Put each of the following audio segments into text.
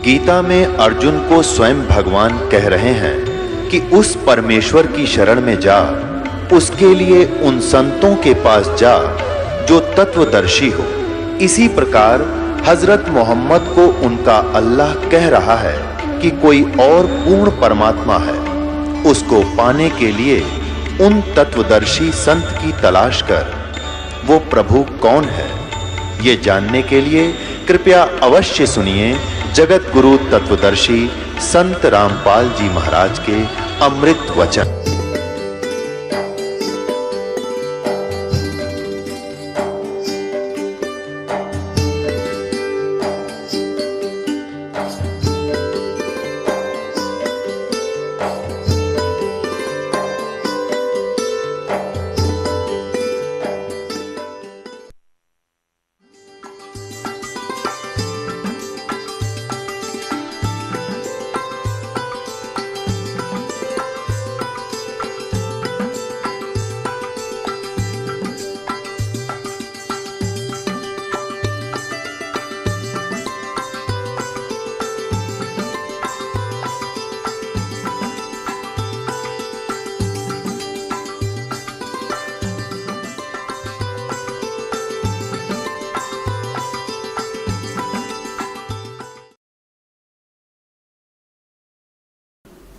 गीता में अर्जुन को स्वयं भगवान कह रहे हैं कि उस परमेश्वर की शरण में जा, उसके लिए उन संतों के पास जा जो तत्वदर्शी हो। इसी प्रकार हजरत मोहम्मद को उनका अल्लाह कह रहा है कि कोई और पूर्ण परमात्मा है, उसको पाने के लिए उन तत्वदर्शी संत की तलाश कर। वो प्रभु कौन है, ये जानने के लिए कृपया अवश्य सुनिए जगत गुरु तत्वदर्शी संत रामपाल जी महाराज के अमृत वचन।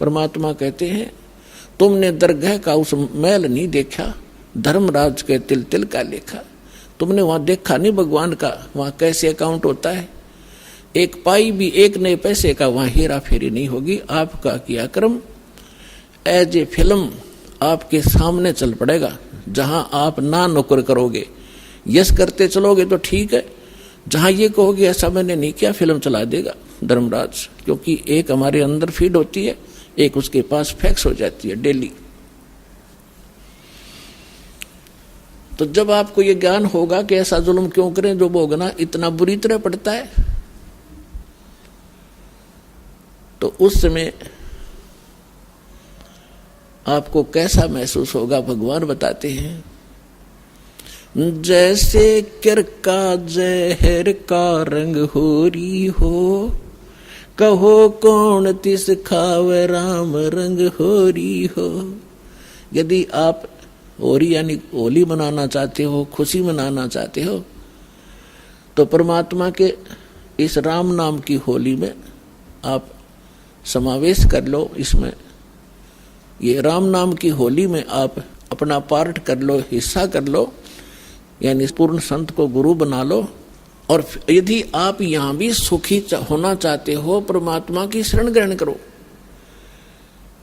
परमात्मा कहते हैं, तुमने दरगाह का उस मैल नहीं देखा, धर्मराज के तिल तिल का लेखा। तुमने वहां देखा नहीं भगवान का, वहां कैसे अकाउंट होता है। एक पाई भी एक नए पैसे का वहां हेरा फेरी नहीं होगी। आपका किया कर्म एज ए फिल्म आपके सामने चल पड़ेगा। जहां आप ना नौकर करोगे, यस करते चलोगे तो ठीक है। जहां ये कहोगे ऐसा मैंने नहीं किया, फिल्म चला देगा धर्मराज। क्योंकि एक हमारे अंदर फीड होती है, एक उसके पास फैक्स हो जाती है डेली। तो जब आपको ये ज्ञान होगा कि ऐसा जुल्म क्यों करें, जो भोगना इतना बुरी तरह पड़ता है, तो उस समय आपको कैसा महसूस होगा भगवान बताते हैं। जैसे किर का जहर का रंग होरी हो, कहो कौन तिस खावे राम रंग होरी हो। यदि आप होरी यानी होली मनाना चाहते हो, खुशी मनाना चाहते हो, तो परमात्मा के इस राम नाम की होली में आप समावेश कर लो। इसमें ये राम नाम की होली में आप अपना पार्ट कर लो, हिस्सा कर लो, यानी पूर्ण संत को गुरु बना लो। और यदि आप यहां भी सुखी होना चाहते हो, परमात्मा की शरण ग्रहण करो।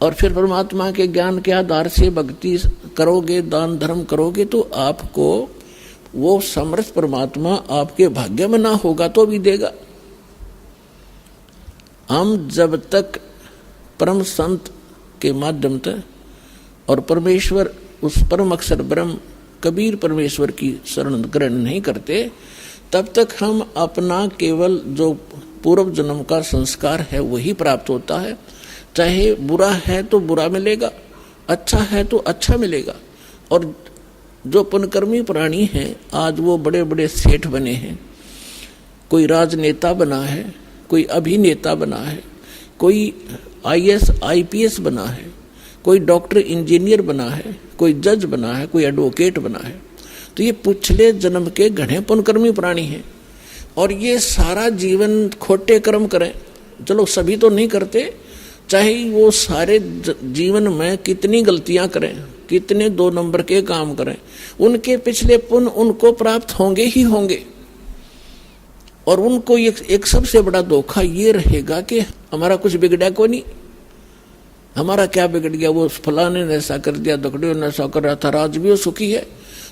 और फिर परमात्मा के ज्ञान के आधार से भक्ति करोगे, दान धर्म करोगे, तो आपको वो समर्थ परमात्मा आपके भाग्य में ना होगा तो भी देगा। हम जब तक परम संत के माध्यम से और परमेश्वर उस परम अक्षर ब्रह्म कबीर परमेश्वर की शरण ग्रहण नहीं करते, तब तक हम अपना केवल जो पूर्व जन्म का संस्कार है वही प्राप्त होता है। चाहे बुरा है तो बुरा मिलेगा, अच्छा है तो अच्छा मिलेगा। और जो पुण्यकर्मी प्राणी हैं, आज वो बड़े बड़े सेठ बने हैं, कोई राजनेता बना है, कोई अभिनेता बना है, कोई IAS IPS बना है, कोई डॉक्टर इंजीनियर बना है, कोई जज बना है, कोई एडवोकेट बना है। तो ये पिछले जन्म के घने पुण्यकर्मी प्राणी हैं। और ये सारा जीवन खोटे कर्म करें, चलो सभी तो नहीं करते, चाहे वो सारे जीवन में कितनी गलतियां करें, कितने 2 नंबर के काम करें, उनके पिछले पुण्य उनको प्राप्त होंगे ही होंगे। और उनको एक सबसे बड़ा धोखा ये रहेगा कि हमारा कुछ बिगड़ा को नहीं, हमारा क्या बिगड़ गया, वो फलाने ने ऐसा कर दिया, दकड़ियों ने ऐसा कर रहा था, राज भी वो सुखी है।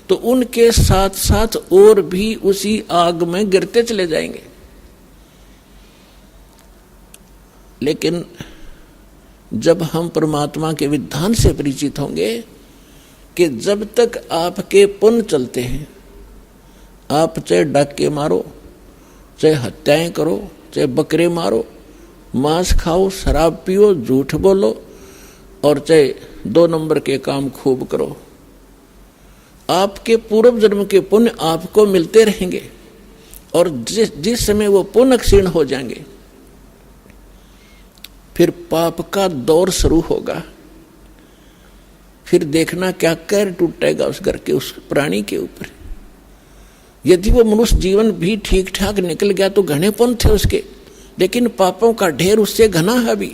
तो उनके साथ साथ और भी उसी आग में गिरते चले जाएंगे। लेकिन जब हम परमात्मा के विधान से परिचित होंगे कि जब तक आपके पुण्य चलते हैं, आप चाहे डाके मारो, चाहे हत्याएं करो, चाहे बकरे मारो, मांस खाओ, शराब पियो, झूठ बोलो, और चाहे 2 नंबर के काम खूब करो, आपके पूर्व जन्म के पुण्य आपको मिलते रहेंगे। और जिस समय वो पुण्य क्षीण हो जाएंगे, फिर पाप का दौर शुरू होगा। फिर देखना क्या कहर टूटेगा उस घर के, उस प्राणी के ऊपर। यदि वो मनुष्य जीवन भी ठीक ठाक निकल गया तो घने पुण्य थे उसके, लेकिन पापों का ढेर उससे घना है भी।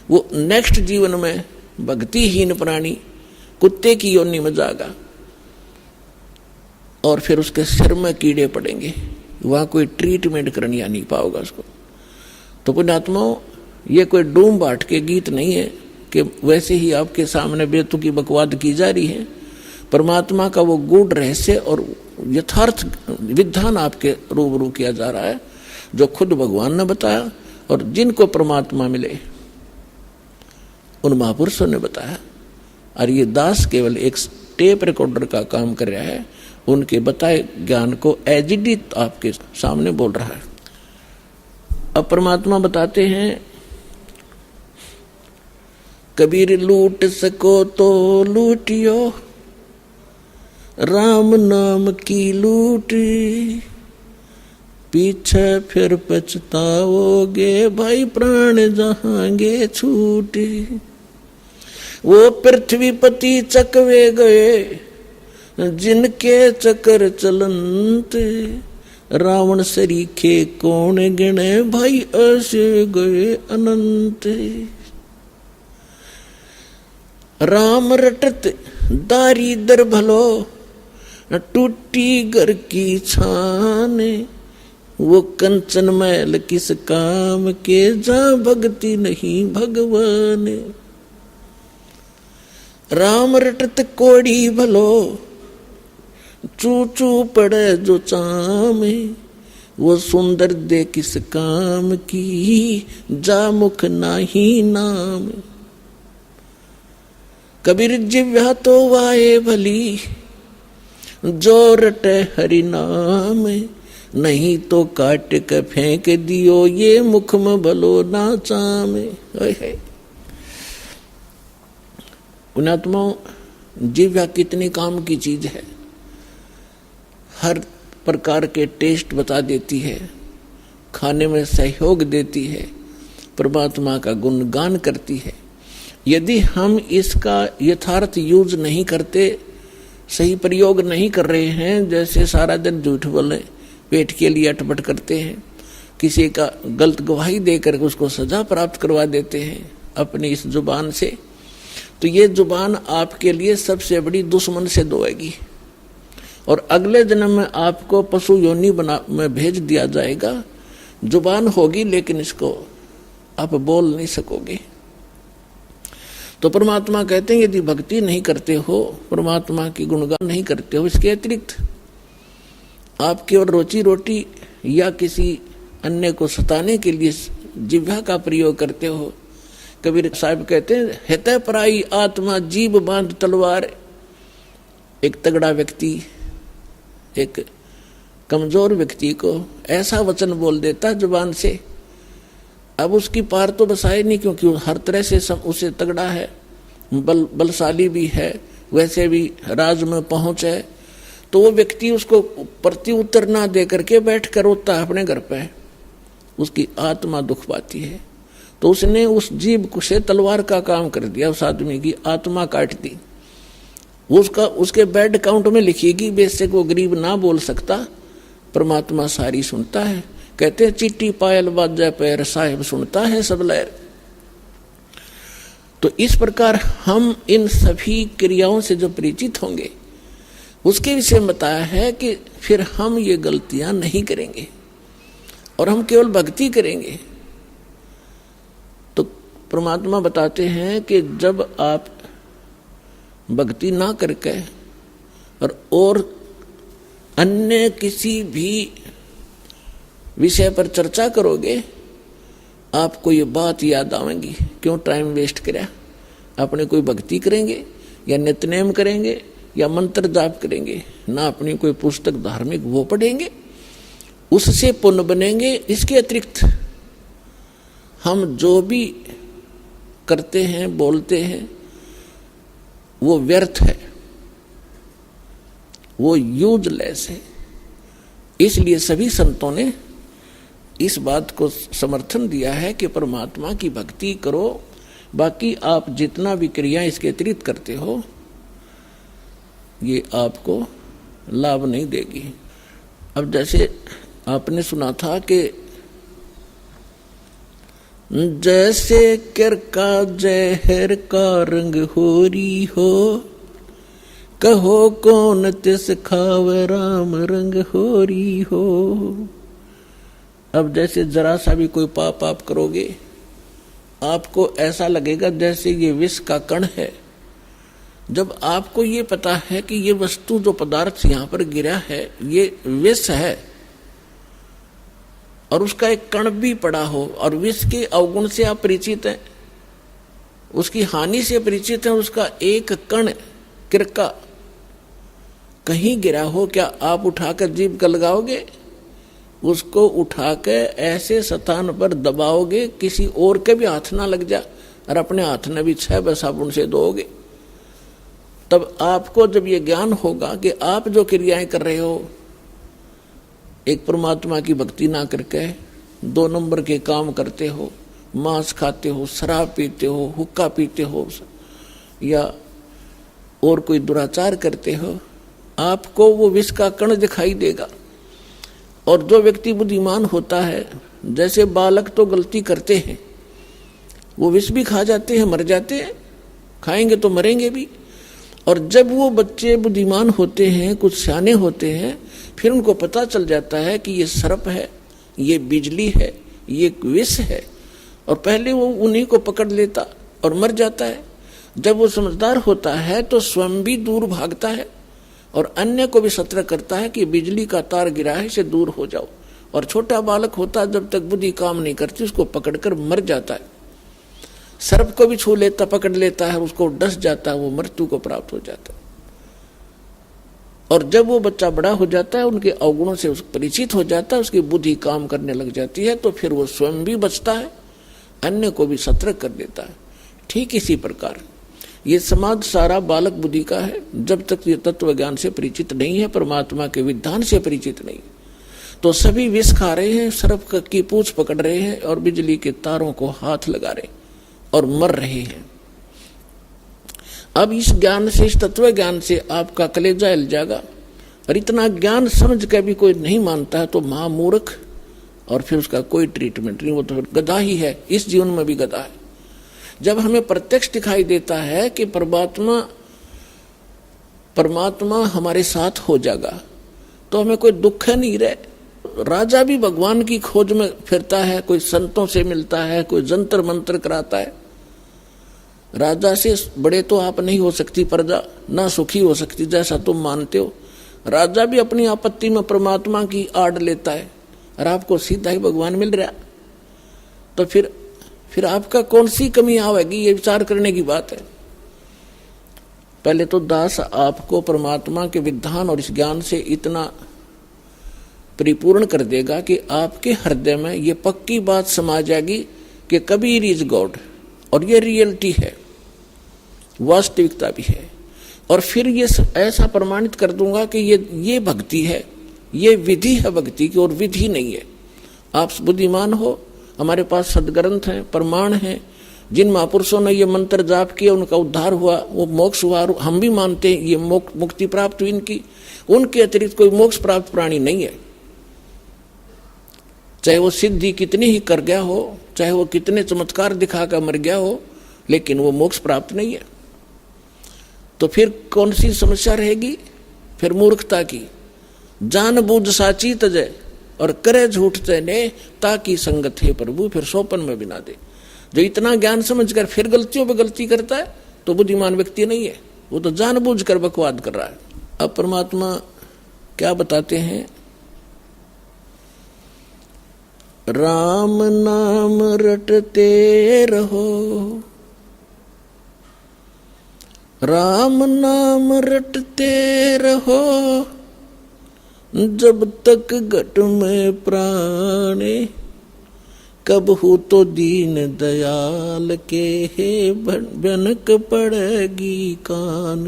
वो नेक्स्ट जीवन में भक्तिहीन प्राणी कुत्ते की योनि में जाएगा और फिर उसके सिर में कीड़े पड़ेंगे, वहां कोई ट्रीटमेंट करनी नहीं पाओगा उसको। तो पुण्यात्माओं, ये कोई डूम बाट के गीत नहीं है कि वैसे ही आपके सामने बेतुकी बकवाद की जा रही है। परमात्मा का वो गूढ़ रहस्य और यथार्थ विधान आपके रूबरू किया जा रहा है, जो खुद भगवान ने बताया और जिनको परमात्मा मिले उन महापुरुषों ने बताया। और ये दास केवल एक टेप रिकॉर्डर का काम कर रहा है, उनके बताए ज्ञान को एज इट इज आपके सामने बोल रहा है। अब परमात्मा बताते हैं, कबीर लूट सको तो लूटियो, राम नाम की लूट, पीछे फिर पछताओगे भाई प्राण जहांगे छूट। वो पृथ्वीपति चकवे गए जिनके चक्कर चलंत, रावण सरीखे कौन गिने भाई ऐसे गए अनंत। राम रटत दारिदर भलो, टूटी घर की छान, वो कंचन मैल किस काम के, जहाँ भक्ति नहीं भगवान। राम रटत कोड़ी भलो, चू चू पड़े जो चाम, वो सुंदर दे किस काम की, जा मुख नाही नाम। कबीर जिव्या तो वाए भली, जो रटे हरि नाम, नहीं तो काट के फेंक दियो ये मुख में भलो ना चाम। पुण्यात्माओं, जिव्या कितनी काम की चीज है, हर प्रकार के टेस्ट बता देती है, खाने में सहयोग देती है, परमात्मा का गुणगान करती है। यदि हम इसका यथार्थ यूज नहीं करते, सही प्रयोग नहीं कर रहे हैं, जैसे सारा दिन झूठ बोले, पेट के लिए अटपट करते हैं, किसी का गलत गवाही देकर उसको सजा प्राप्त करवा देते हैं अपनी इस जुबान से, तो ये जुबान आपके लिए सबसे बड़ी दुश्मन से दोएगी और अगले जन्म में आपको पशु योनि में भेज दिया जाएगा। जुबान होगी लेकिन इसको आप बोल नहीं सकोगे। तो परमात्मा कहते हैं, यदि भक्ति नहीं करते हो, परमात्मा की गुणगान नहीं करते हो, इसके अतिरिक्त आप केवल रोजी रोटी या किसी अन्य को सताने के लिए जिह्वा का प्रयोग करते हो। कबीर साहब कहते हैं, हितै पराई आत्मा जीभ बांध तलवार। एक तगड़ा व्यक्ति एक कमजोर व्यक्ति को ऐसा वचन बोल देता जुबान से, अब उसकी पार तो बसाए नहीं, क्योंकि हर तरह से उसे तगड़ा है, बलशाली भी है, वैसे भी राज में पहुंच है, तो वो व्यक्ति उसको प्रत्युत्तर ना दे करके बैठ कर रोता है अपने घर पे, उसकी आत्मा दुख पाती है। तो उसने उस जीभ से तलवार का काम कर दिया, उस आदमी की आत्मा काट दी। उसके बैड काउंट में लिखिएगी, बेशक वो गरीब ना बोल सकता, परमात्मा सारी सुनता है। कहते हैं, चिट्टी पायल बाजा पैर साहिब सुनता है सब लहर। तो इस प्रकार हम इन सभी क्रियाओं से जो परिचित होंगे, उसके विषय में बताया है कि फिर हम ये गलतियां नहीं करेंगे और हम केवल भक्ति करेंगे। तो परमात्मा बताते हैं कि जब आप भक्ति ना करके और अन्य किसी भी विषय पर चर्चा करोगे, आपको ये बात याद आवेगी, क्यों टाइम वेस्ट करा। अपने कोई भक्ति करेंगे या नित्यनेम करेंगे या मंत्र जाप करेंगे, ना अपनी कोई पुस्तक धार्मिक वो पढ़ेंगे, उससे पुण्य बनेंगे। इसके अतिरिक्त हम जो भी करते हैं बोलते हैं वो व्यर्थ है, वो यूजलेस है। इसलिए सभी संतों ने इस बात को समर्थन दिया है कि परमात्मा की भक्ति करो, बाकी आप जितना भी क्रियाएं इसके अतिरिक्त करते हो ये आपको लाभ नहीं देगी। अब जैसे आपने सुना था कि जैसे कर का जहर का रंग होरी हो, कहो कौन तिस खावे राम रंग होरी हो। अब जैसे जरा सा भी कोई पाप आप करोगे, आपको ऐसा लगेगा जैसे ये विष का कण है। जब आपको ये पता है कि ये वस्तु जो पदार्थ यहाँ पर गिरा है ये विष है, और उसका एक कण भी पड़ा हो, और विष के अवगुण से आप परिचित हैं, उसकी हानि से परिचित हैं, उसका एक कण किरका कहीं गिरा हो, क्या आप उठाकर जीभ का लगाओगे? उसको उठाकर ऐसे स्थान पर दबाओगे किसी और के भी हाथ ना लग जा, और अपने हाथ में भी 6 साबुन से धोओगे। तब आपको जब ये ज्ञान होगा कि आप जो क्रियाएं कर रहे हो, एक परमात्मा की भक्ति ना करके 2 नंबर के काम करते हो, मांस खाते हो, शराब पीते हो, हुक्का पीते हो, या और कोई दुराचार करते हो, आपको वो विष का कण दिखाई देगा। और जो व्यक्ति बुद्धिमान होता है, जैसे बालक तो गलती करते हैं, वो विष भी खा जाते हैं, मर जाते हैं, खाएंगे तो मरेंगे भी। और जब वो बच्चे बुद्धिमान होते हैं, कुछ सियाने होते हैं, फिर उनको पता चल जाता है कि ये सर्प है, ये बिजली है, ये विष है, और पहले वो उन्हीं को पकड़ लेता और मर जाता है। जब वो समझदार होता है तो स्वयं भी दूर भागता है और अन्य को भी सतर्क करता है कि बिजली का तार गिरा है, इसे दूर हो जाओ। और छोटा बालक होता है, जब तक बुद्धि काम नहीं करती उसको पकड़कर मर जाता है। सर्प को भी छू लेता, पकड़ लेता है, उसको डस जाता है, वो मृत्यु को प्राप्त हो जाता है। और जब वो बच्चा बड़ा हो जाता है, उनके अवगुणों से परिचित हो जाता है, उसकी बुद्धि काम करने लग जाती है, तो फिर वो स्वयं भी बचता है, अन्य को भी सतर्क कर देता है। ठीक इसी प्रकार ये समाज सारा बालक बुद्धि का है। जब तक ये तत्व ज्ञान से परिचित नहीं है, परमात्मा के विधान से परिचित नहीं, तो सभी विष खा रहे हैं, सर्प की पूंछ पकड़ रहे हैं और बिजली के तारों को हाथ लगा रहे और मर रहे हैं। अब इस ज्ञान से, इस तत्व ज्ञान से आपका कलेजा हिल जाएगा। और इतना ज्ञान समझ के भी कोई नहीं मानता है तो महामूर्ख, और फिर उसका कोई ट्रीटमेंट नहीं, वो तो फिर गधा ही है, इस जीवन में भी गधा है। जब हमें प्रत्यक्ष दिखाई देता है कि परमात्मा हमारे साथ हो जाएगा, तो हमें कोई दुख नहीं रहे। राजा भी भगवान की खोज में फिरता है, कोई संतों से मिलता है, कोई जंतर मंत्र कराता है। राजा से बड़े तो आप नहीं हो सकती प्रजा, ना सुखी हो सकती जैसा तुम मानते हो। राजा भी अपनी आपत्ति में परमात्मा की आड़ लेता है, और आपको सीधा ही भगवान मिल रहा, तो फिर आपका कौन सी कमी आवेगी, ये विचार करने की बात है। पहले तो दास आपको परमात्मा के विधान और इस ज्ञान से इतना परिपूर्ण कर देगा कि आपके हृदय में ये पक्की बात समा जाएगी कि कबीर इज गॉड, और ये रियलिटी है, वास्तविकता भी है। और फिर ये ऐसा प्रमाणित कर दूंगा कि ये भक्ति है, ये विधि है भक्ति की, और विधि नहीं है। आप बुद्धिमान हो, हमारे पास सदग्रंथ हैं, प्रमाण हैं, जिन महापुरुषों ने ये मंत्र जाप किया उनका उद्धार हुआ, वो मोक्ष हुआ, हम भी मानते हैं ये मुक्ति प्राप्त हुई इनकी। उनके अतिरिक्त कोई मोक्ष प्राप्त प्राणी नहीं है, चाहे वो सिद्धि कितनी ही कर गया हो, चाहे वो कितने चमत्कार दिखाकर मर गया हो, लेकिन वो मोक्ष प्राप्त नहीं है। तो फिर कौन सी समस्या रहेगी? फिर मूर्खता की। जान बूझ साची तजय और करे झूठ तने, ताकि संगत है प्रभु, फिर सोपन में बिना दे। जो इतना ज्ञान समझकर फिर गलतियों पे गलती करता है तो बुद्धिमान व्यक्ति नहीं है, वो तो जानबूझकर बकवाद कर रहा है। अब परमात्मा क्या बताते हैं? राम नाम रटते रहो, राम नाम रटते रहो, जब तक घट में प्राणे, कब हो तो दीन दयाल के हे भनक पड़ेगी कान।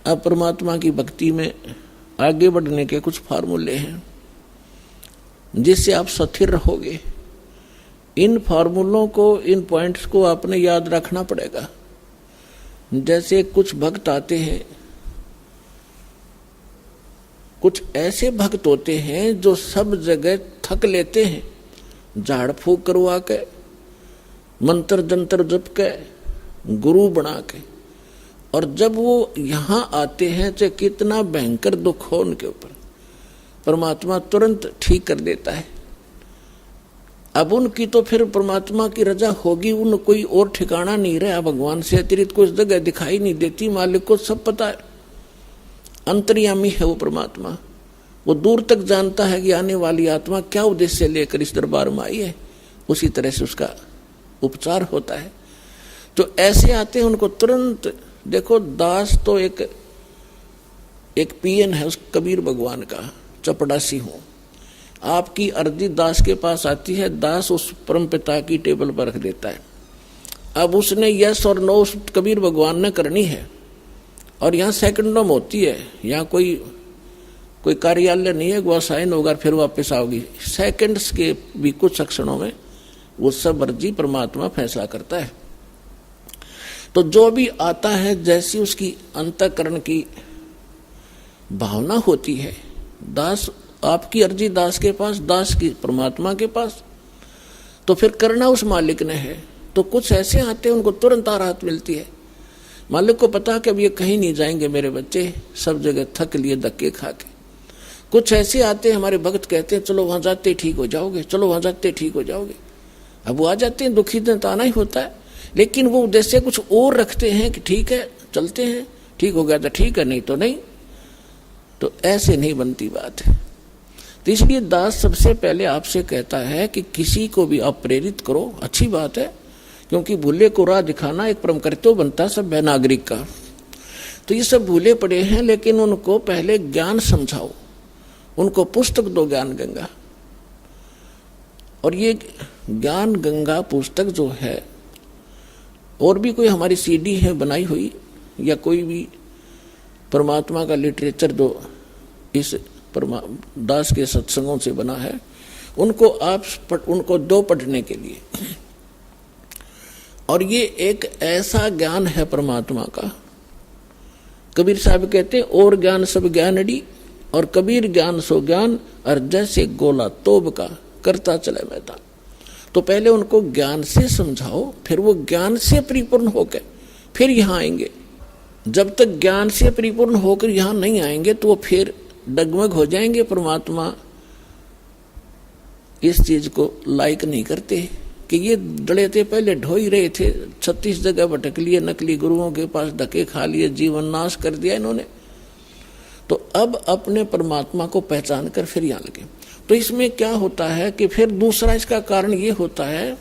अब परमात्मा की भक्ति में आगे बढ़ने के कुछ फार्मूले हैं। जिससे आप स्थिर रहोगे। इन फॉर्मूलों को, इन पॉइंट्स को आपने याद रखना पड़ेगा। जैसे कुछ भक्त आते हैं, कुछ ऐसे भक्त होते हैं जो सब जगह थक लेते हैं, झाड़ फूक करवा के, मंत्र जंतर जप के, गुरु बना के, और जब वो यहाँ आते हैं चाहे कितना भयंकर दुख हो उनके ऊपर, परमात्मा तुरंत ठीक कर देता है। अब उनकी तो फिर परमात्मा की रजा होगी, उन कोई और ठिकाना नहीं रहा, भगवान से अतिरिक्त कोई जगह दिखाई नहीं देती। मालिक को सब पता है, अंतर्यामी है वो परमात्मा। वो दूर तक जानता है कि आने वाली आत्मा क्या उद्देश्य लेकर इस दरबार में आई है, उसी तरह से उसका उपचार होता है। तो ऐसे आते हैं, उनको तुरंत देखो। दास तो एक पीएन है उस कबीर भगवान का, चपड़ासी हूं। आपकी अर्जी दास के पास आती है, दास उस परम पिता की टेबल पर रख देता है। अब उसने यस और नो उस कबीर भगवान ने करनी है, और यहाँ सेकंडों में होती है। यहाँ कोई कार्यालय नहीं है, वह साइन होगा फिर वापस आओगी। सेकंड्स के भी कुछ क्षणों में वो सब अर्जी परमात्मा फैसला करता है। तो जो भी आता है, जैसी उसकी अंतःकरण की भावना होती है, दास आपकी अर्जी दास के पास, दास की परमात्मा के पास, तो फिर करना उस मालिक ने है। तो कुछ ऐसे आते हैं, उनको तुरंत राहत मिलती है। मालिक को पता कि अब ये कहीं नहीं जाएंगे मेरे बच्चे, सब जगह थक लिए धक्के खा के। कुछ ऐसे आते हैं, हमारे भक्त कहते हैं चलो वहां जाते ठीक हो जाओगे, चलो वहां जाते ठीक हो जाओगे। अब वो आ जाते हैं, दुखी दिन तो आना ही होता है, लेकिन वो उद्देश्य कुछ और रखते हैं कि ठीक है चलते हैं, ठीक हो गया तो ठीक है, नहीं तो नहीं। तो ऐसे नहीं बनती बात है। तो इसलिए दास सबसे पहले आपसे कहता है कि किसी को भी आप प्रेरित करो, अच्छी बात है, क्योंकि भूले को राह दिखाना एक परम कर्तव्य बनता है सब नागरिक का। तो ये सब भूले पड़े हैं, लेकिन उनको पहले ज्ञान समझाओ, उनको पुस्तक दो ज्ञान गंगा। और ये ज्ञान गंगा पुस्तक जो है, और भी कोई हमारी सीडी है बनाई हुई, या कोई भी परमात्मा का लिटरेचर जो इस दास के सत्संगों से बना है, उनको उनको दो पढ़ने के लिए। और ये एक ऐसा ज्ञान है परमात्मा का, कबीर साहब कहते और ज्ञान सब ज्ञानड़ी, और कबीर ज्ञान सो ज्ञान, और जैसे गोला तोब का करता चले मैदान। तो पहले उनको ज्ञान से समझाओ, फिर वो ज्ञान से परिपूर्ण होकर फिर यहाँ आएंगे। जब तक ज्ञान से परिपूर्ण होकर यहाँ नहीं आएंगे तो वो फिर डगमग हो जाएंगे। परमात्मा इस चीज को लाइक नहीं करते कि ये डले थे, पहले ढो ही रहे थे, 36 जगह भटक लिए, नकली गुरुओं के पास धक्के खा लिए, जीवन नाश कर दिया इन्होंने। तो अब अपने परमात्मा को पहचान कर फिर यहाँ लगे। तो इसमें क्या होता है कि फिर दूसरा इसका कारण ये होता है,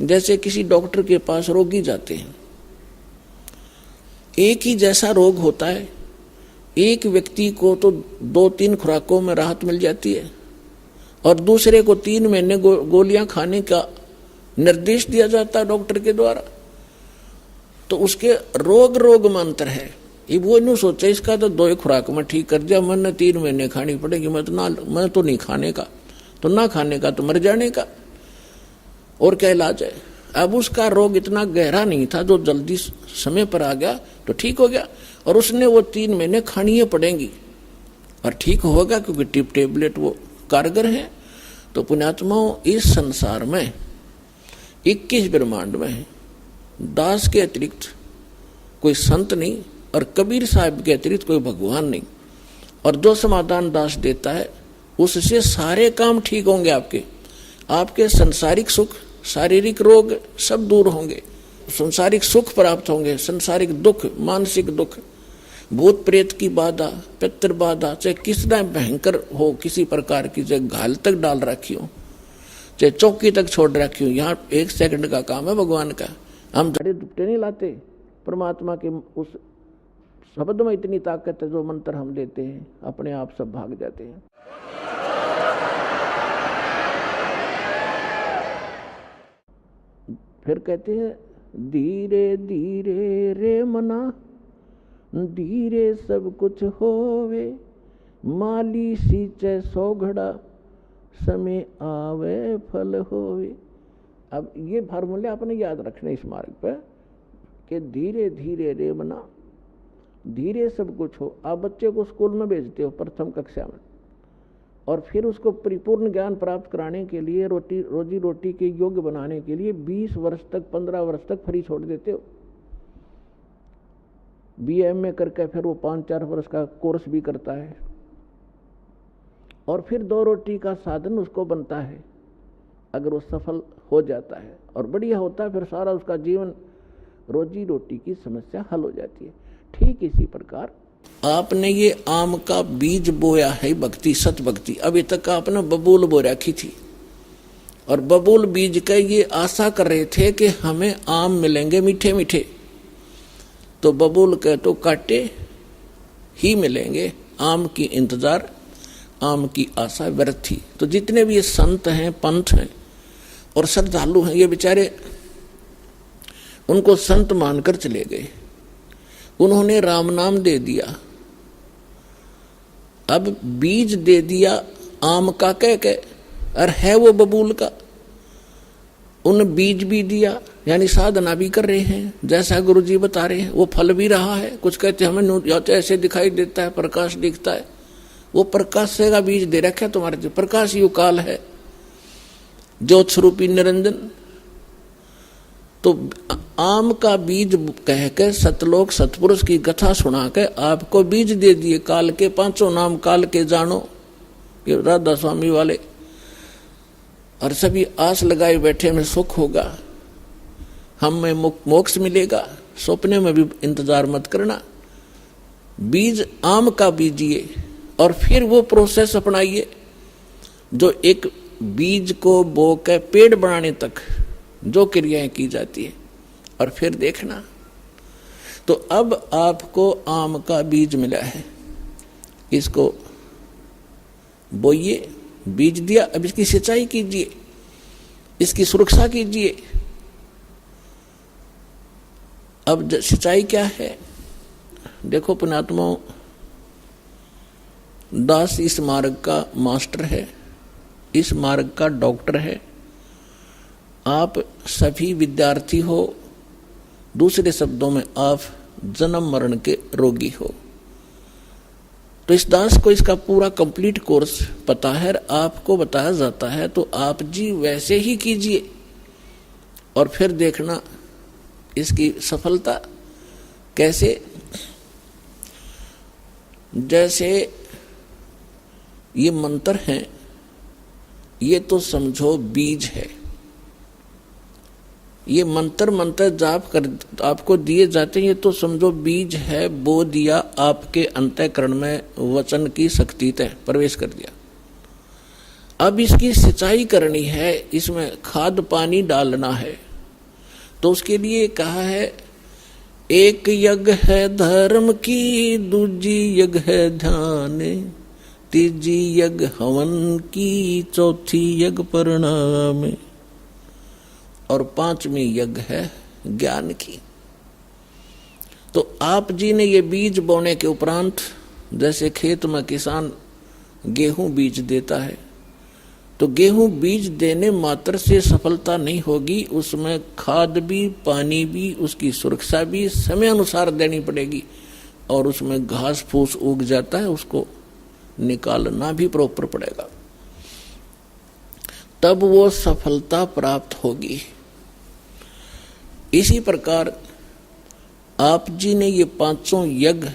जैसे किसी डॉक्टर के पास रोगी जाते हैं, एक ही जैसा रोग होता है, एक व्यक्ति को तो 2-3 खुराकों में राहत मिल जाती है, और दूसरे को 3 महीने गोलियां खाने का निर्देश दिया जाता है डॉक्टर के द्वारा। तो उसके रोग में अंतर है। ये वो नहीं सोचा इसका तो 2 खुराक में ठीक कर दिया, मैंने 3 महीने खानी पड़ेगी, मैं तो नहीं खाने का, तो ना खाने का तो मर जाने का, और क्या इलाज है। अब उसका रोग इतना गहरा नहीं था, जो जल्दी समय पर आ गया तो ठीक हो गया, और उसने वो 3 महीने खानी पड़ेंगी और ठीक होगा, क्योंकि टेबलेट वो कारगर है। तो पुण्यात्माओं, इस संसार में 21 ब्रह्मांड में दास के अतिरिक्त कोई संत नहीं, और कबीर साहब के अतिरिक्त कोई भगवान नहीं। और जो समाधान दास देता है उससे सारे काम ठीक होंगे। आपके संसारिक सुख, शारीरिक रोग सब दूर होंगे, संसारिक सुख प्राप्त होंगे, संसारिक दुख, मानसिक दुख, भूत प्रेत की बाधा, पितृ बाधा, चाहे कितना भयंकर हो, किसी प्रकार की, चाहे घाल तक डाल रखी हो, चाहे चौकी तक छोड़ रखी हो, यहाँ 1 सेकंड का काम है भगवान का। हम जड़े दुपटे नहीं लाते, परमात्मा के उस शब्द में इतनी ताकत है, जो मंत्र हम देते हैं अपने आप सब भाग जाते हैं। फिर कहते हैं धीरे धीरे रे मना, धीरे सब कुछ होवे, माली सींचे 100 घड़ा, समय आवे फल होवे। अब ये फार्मूले आपने याद रखना इस मार्ग पर कि धीरे धीरे रे बना, धीरे सब कुछ हो। आप बच्चे को स्कूल में भेजते हो प्रथम कक्षा में, और फिर उसको परिपूर्ण ज्ञान प्राप्त कराने के लिए रोजी रोटी के योग्य बनाने के लिए 20 वर्ष तक 15 वर्ष तक फ्री छोड़ देते हो। BA करके फिर वो 5-4 वर्ष का कोर्स भी करता है, और फिर 2 रोटी का साधन उसको बनता है। अगर वो सफल हो जाता है और बढ़िया होता है, फिर सारा उसका जीवन रोजी रोटी की समस्या हल हो जाती है। ठीक इसी प्रकार आपने ये आम का बीज बोया है भक्ति, सत भक्ति। अभी तक आपने बबूल बो रखी थी, और बबूल बीज का ये आशा कर रहे थे कि हमें आम मिलेंगे मीठे मीठे, तो बबूल के तो काटे ही मिलेंगे। आम की इंतजार, आम की आशा व्यर्थ थी। तो जितने भी ये संत हैं, पंथ हैं और श्रद्धालु हैं, ये बेचारे उनको संत मानकर चले गए। उन्होंने राम नाम दे दिया, अब बीज दे दिया आम का कह के, और है वो बबूल का। उन बीज भी दिया, यानी साधना भी कर रहे हैं जैसा गुरुजी बता रहे हैं, वो फल भी रहा है। कुछ कहते हैं हमें या तो ऐसे दिखाई देता है, प्रकाश दिखता है, वो प्रकाश से का बीज दे रखा है तुम्हारे जो प्रकाश यु काल है, ज्योत स्वरूपी निरंजन। तो आम का बीज कह के सतलोक सतपुरुष की कथा सुना के आपको बीज दे दिए। काल के 5 नाम काल के जानो, ये राधा स्वामी वाले, और सभी आस लगाए बैठे में सुख होगा, हमें मोक्ष मिलेगा, सपने में भी इंतजार मत करना। बीज आम का बीजिए और फिर वो प्रोसेस अपनाइए जो एक बीज को बो के पेड़ बनाने तक जो क्रियाएं की जाती है, और फिर देखना। तो अब आपको आम का बीज मिला है, इसको बोइए, बीज दिया, अब इसकी सिंचाई कीजिए, इसकी सुरक्षा कीजिए। अब सिंचाई क्या है देखो पुण्यात्माओं, दास इस मार्ग का मास्टर है, इस मार्ग का डॉक्टर है। आप सभी विद्यार्थी हो, दूसरे शब्दों में आप जन्म मरण के रोगी हो। तो इस दास को इसका पूरा कंप्लीट कोर्स पता है, आपको बताया जाता है, तो आप जी वैसे ही कीजिए और फिर देखना इसकी सफलता कैसे। जैसे ये मंत्र हैं, ये तो समझो बीज है। ये मंत्र जाप कर आपको दिए जाते हैं, ये तो समझो बीज है, बो दिया, आपके अंतःकरण में वचन की शक्ति तय प्रवेश कर दिया। अब इसकी सिंचाई करनी है, इसमें खाद पानी डालना है। तो उसके लिए कहा है, एक यज्ञ है धर्म की, दूजी यज्ञ है ध्यान, तीजी यज्ञ हवन की, चौथी यज्ञ परिणाम, और 5वीं यज्ञ है ज्ञान की। तो आप जी ने ये बीज बोने के उपरांत, जैसे खेत में किसान गेहूं बीज देता है, तो गेहूं बीज देने मात्र से सफलता नहीं होगी, उसमें खाद भी, पानी भी, उसकी सुरक्षा भी समय अनुसार देनी पड़ेगी, और उसमें घास फूस उग जाता है, उसको निकालना भी प्रॉपर पड़ेगा, तब वो सफलता प्राप्त होगी। इसी प्रकार आप जी ने ये 5 यज्ञ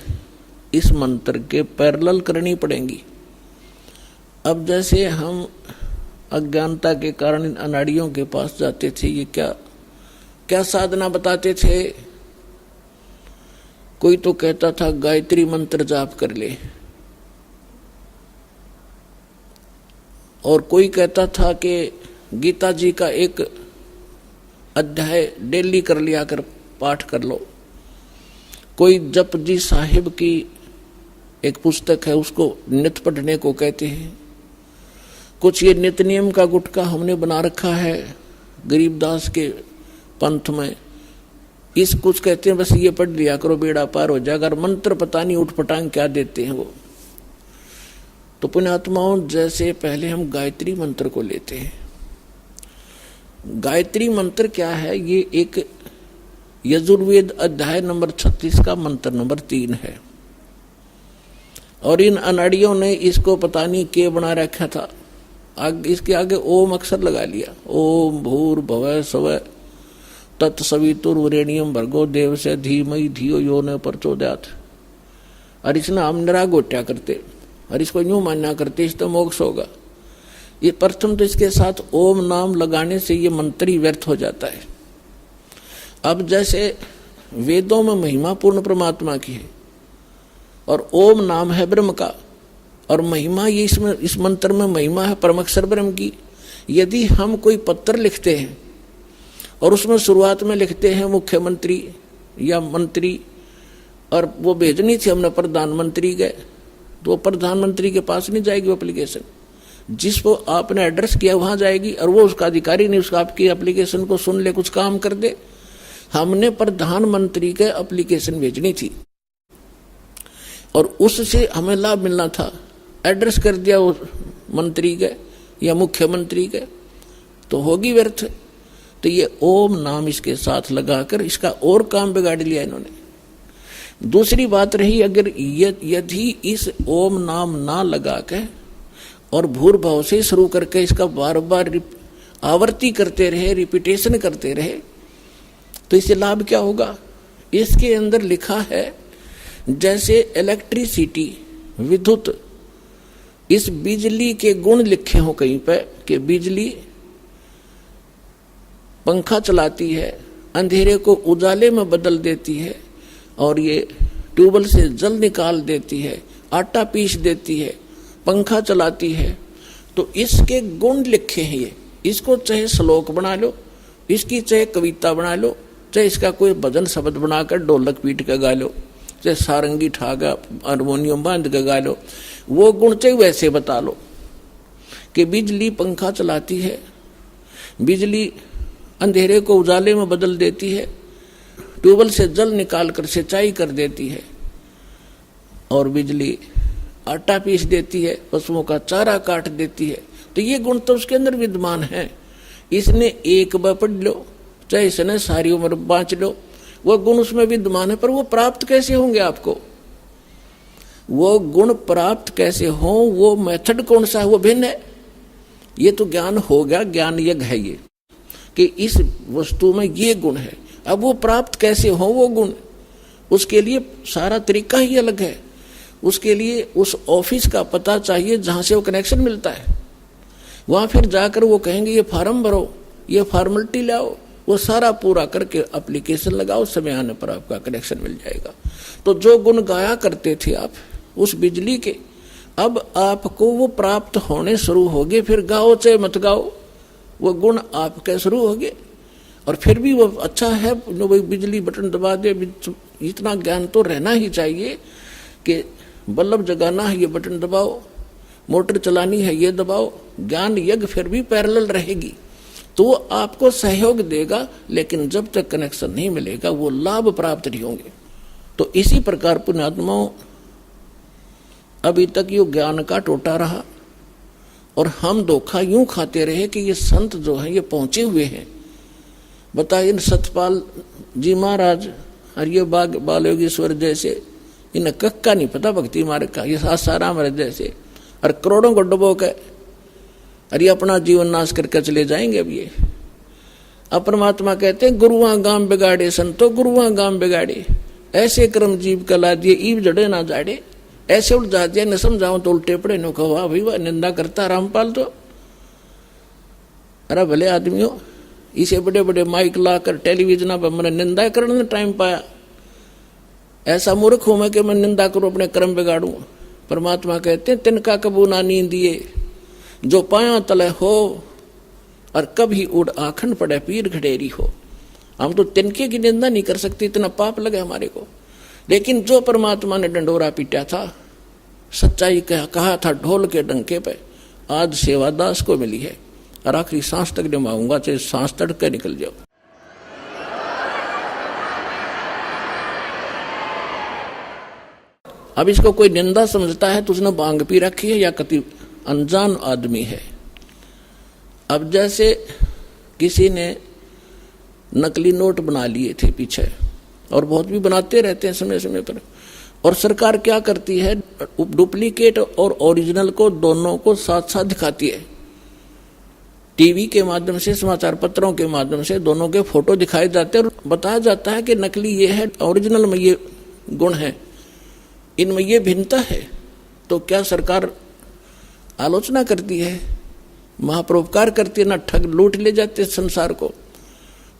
इस मंत्र के पैरेलल करनी पड़ेंगी। अब जैसे हम अज्ञानता के कारण इन अनाड़ियों के पास जाते थे, ये क्या क्या साधना बताते थे। कोई तो कहता था गायत्री मंत्र जाप कर ले, और कोई कहता था कि गीता जी का एक अध्याय डेली कर लिया कर पाठ कर लो। कोई जप जी साहिब की एक पुस्तक है, उसको नित्य पढ़ने को कहते हैं। कुछ ये नित्य नियम का गुटका हमने बना रखा है गरीबदास के पंथ में, इस कुछ कहते हैं बस ये पढ़ लिया करो बेड़ा पार हो जाएगा। मंत्र पता नहीं उठपटांग क्या देते हैं वो। तो पुण्यात्माओं, जैसे पहले हम गायत्री मंत्र को लेते हैं। गायत्री मंत्र क्या है? ये एक यजुर्वेद अध्याय नंबर 36 का मंत्र नंबर 3 है। और इन अनाड़ियों ने इसको पता नहीं के बना रखा था, इसके आगे ओम अक्षर लगा लिया। ओम भूर्भुवः स्वः तत्सवितुर्वरेण्यं भर्गो देवस्य धीमहि धियो यो न प्रचोदयात्। और इसने हम निरागोट्या करते और इसको यूं मानना करते इस तो मोक्ष होगा। ये प्रथम तो इसके साथ ओम नाम लगाने से ये मंत्र ही व्यर्थ हो जाता है। अब जैसे वेदों में महिमा पूर्ण परमात्मा की है और ओम नाम है ब्रह्म का, और महिमा ये इसमें इस मंत्र में महिमा है परमक्षर ब्रह्म की। यदि हम कोई पत्र लिखते हैं और उसमें शुरुआत में लिखते हैं मुख्यमंत्री या मंत्री, और वो भेजनी थी हमने प्रधानमंत्री गए, तो प्रधानमंत्री के पास नहीं जाएगी वो एप्लीकेशन। जिसको आपने एड्रेस किया वहां जाएगी, और वो उसका अधिकारी नहीं उसका आपकी एप्लीकेशन को सुन ले, कुछ काम कर दे। हमने प्रधानमंत्री के एप्लीकेशन भेजनी थी और उससे हमें लाभ मिलना था। एड्रेस कर दिया वो मंत्री के या मुख्यमंत्री के, तो होगी व्यर्थ। तो ये ओम नाम इसके साथ लगाकर इसका और काम बिगाड़ लिया इन्होंने। दूसरी बात रही, अगर यदि इस ओम नाम ना लगा के और भूर्भाव से शुरू करके इसका बार बार आवर्ती करते रहे, रिपीटेशन करते रहे, तो इससे लाभ क्या होगा? इसके अंदर लिखा है जैसे इलेक्ट्रिसिटी, विद्युत, इस बिजली के गुण लिखे हो कहीं पे कि बिजली पंखा चलाती है, अंधेरे को उजाले में बदल देती है, और ये ट्यूबवेल से जल निकाल देती है, आटा पीस देती है, पंखा चलाती है। तो इसके गुण लिखे हैं ये। इसको चाहे श्लोक बना लो, इसकी चाहे कविता बना लो, चाहे इसका कोई भजन शब्द बनाकर ढोलक पीट के गा लो, चाहे सारंगी ठागा हारमोनियम बांध के गा लो, वो गुण चाहे वैसे बता लो कि बिजली पंखा चलाती है, बिजली अंधेरे को उजाले में बदल देती है, ट्यूबवेल से जल निकालकर सिंचाई कर देती है, और बिजली आटा पीस देती है, पशुओं का चारा काट देती है। तो ये गुण तो उसके अंदर विद्यमान है। इसने एक बार पढ़ लो, चाहे इसने सारी उम्र बाँच लो, वो गुण उसमें विद्यमान है। पर वो प्राप्त कैसे होंगे आपको? वो गुण प्राप्त कैसे हो, वो मेथड कौन सा है, वो भिन्न है। ये तो ज्ञान हो गया, ज्ञान यज्ञ है ये कि इस वस्तु में ये गुण है। अब वो प्राप्त कैसे हो वो गुण, उसके लिए सारा तरीका ही अलग है। उसके लिए उस ऑफिस का पता चाहिए जहां से वो कनेक्शन मिलता है। वहां फिर जाकर वो कहेंगे ये फार्म भरो, ये फॉर्मेलिटी लाओ, वो सारा पूरा करके एप्लीकेशन लगाओ, समय आने पर आपका कनेक्शन मिल जाएगा। तो जो गुण गाया करते थे आप उस बिजली के, अब आपको वो प्राप्त होने शुरू हो गए। फिर गाओ चाहे मत गाओ, वो गुण आपके शुरू हो गए। और फिर भी वो अच्छा है, बिजली बटन दबा दे, इतना ज्ञान तो रहना ही चाहिए कि बल्ब जगाना है ये बटन दबाओ, मोटर चलानी है ये दबाओ। ज्ञान यज्ञ फिर भी पैरेलल रहेगी, तो वो आपको सहयोग देगा, लेकिन जब तक कनेक्शन नहीं मिलेगा वो लाभ प्राप्त नहीं होंगे। तो इसी प्रकार पुण्यात्माओं, अभी तक ये ज्ञान का टोटा रहा और हम धोखा यूं खाते रहे कि ये संत जो है ये पहुंचे हुए हैं। बताइए, सतपाल जी महाराज और ये बाल योगेश्वर जैसे, इन्हें कक्का नहीं पता भक्ति मार्ग का, ये सासाराम महाराज जैसे, और करोड़ों को डुबो के और ये अपना जीवन नाश करके चले जाएंगे। अब ये अब परमात्मा कहते हैं गुरुआ गाम बिगाड़े संतो गुरुआ गाम बिगाड़े, ऐसे कर्म जीव कला दिए ईव जड़े ना जाड़े। ऐसे उठ जाते हैं, न समझाओ तो उल्टे पड़े, नो कहो वाह भाई वाह, निंदा करता रामपाल तो। अरे भले आदमियों, इसे बड़े बड़े माइक लाकर टेलीविजन पर मैंने निंदा करने में टाइम पाया। ऐसा मूर्ख हूं मैं कि मैं निंदा करूं, अपने कर्म बिगाड़ूं। परमात्मा कहते हैं तिनका कबू ना नींदिए जो पाया तले हो, और कभी उड़ आखंड पड़े पीर घड़ेरी हो। हम तो तिनके की निंदा नहीं कर सकते, इतना पाप लगे हमारे को। लेकिन जो परमात्मा ने डंडोरा पीटा था, सच्चाई कहा था ढोल के डंके पे, आज सेवा दास को मिली है। और आखिरी सांस तक निभाऊंगा, चाहे सांस तड़के निकल जाओ। अब इसको कोई निंदा समझता है तो उसने भांग पी रखी है या कति अनजान आदमी है। अब जैसे किसी ने नकली नोट बना लिए थे पीछे, और बहुत भी बनाते रहते हैं समय समय पर, और सरकार क्या करती है, डुप्लीकेट और ओरिजिनल को दोनों को साथ साथ दिखाती है। टीवी के माध्यम से, समाचार पत्रों के माध्यम से दोनों के फोटो दिखाए जाते हैं और बताया जाता है कि नकली ये है, ओरिजिनल में ये गुण है, इनमें ये भिन्नता है। तो क्या सरकार आलोचना करती है, महापरोपकार करती है, ना ठग लूट ले जाते संसार को।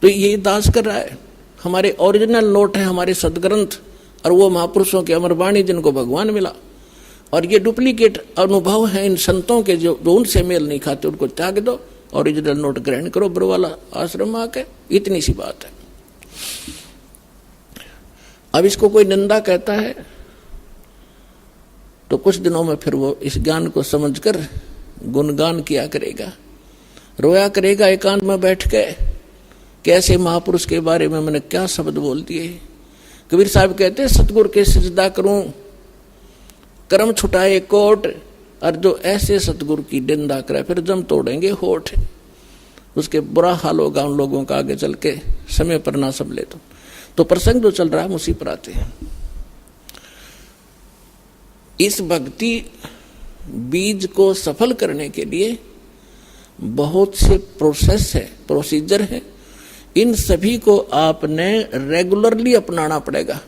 तो ये दास कर रहा है। हमारे ओरिजिनल नोट है, हमारे सदग्रंथ, और वो महापुरुषों की अमर वाणी जिनको भगवान मिला, और ये डुप्लीकेट अनुभव हैं इन संतों के जो उनसे मेल नहीं खाते, उनको त्याग दो, ओरिजिनल नोट ग्रहण करो बरवाला आश्रम में आके। इतनी सी बात है। अब इसको कोई निंदा कहता है तो कुछ दिनों में फिर वो इस ज्ञान को समझकर गुणगान किया करेगा, रोया करेगा एकांत में बैठ के, कैसे महापुरुष के बारे में मैंने क्या शब्द बोल दिए। कबीर साहब कहते हैं, सतगुरु के सिजदा करूं कर्म छुटाए कोट, और जो ऐसे सतगुरु की निंदा करे फिर जम तोड़ेंगे होठ। उसके बुरा हाल होगा उन लोगों का आगे चल के, समय पर ना संभले तो प्रसंग जो चल रहा है उसी पर आते हैं। इस भक्ति बीज को सफल करने के लिए बहुत से प्रोसेस है, प्रोसीजर है। इन सभी को आपने रेगुलरली अपनाना पड़ेगा।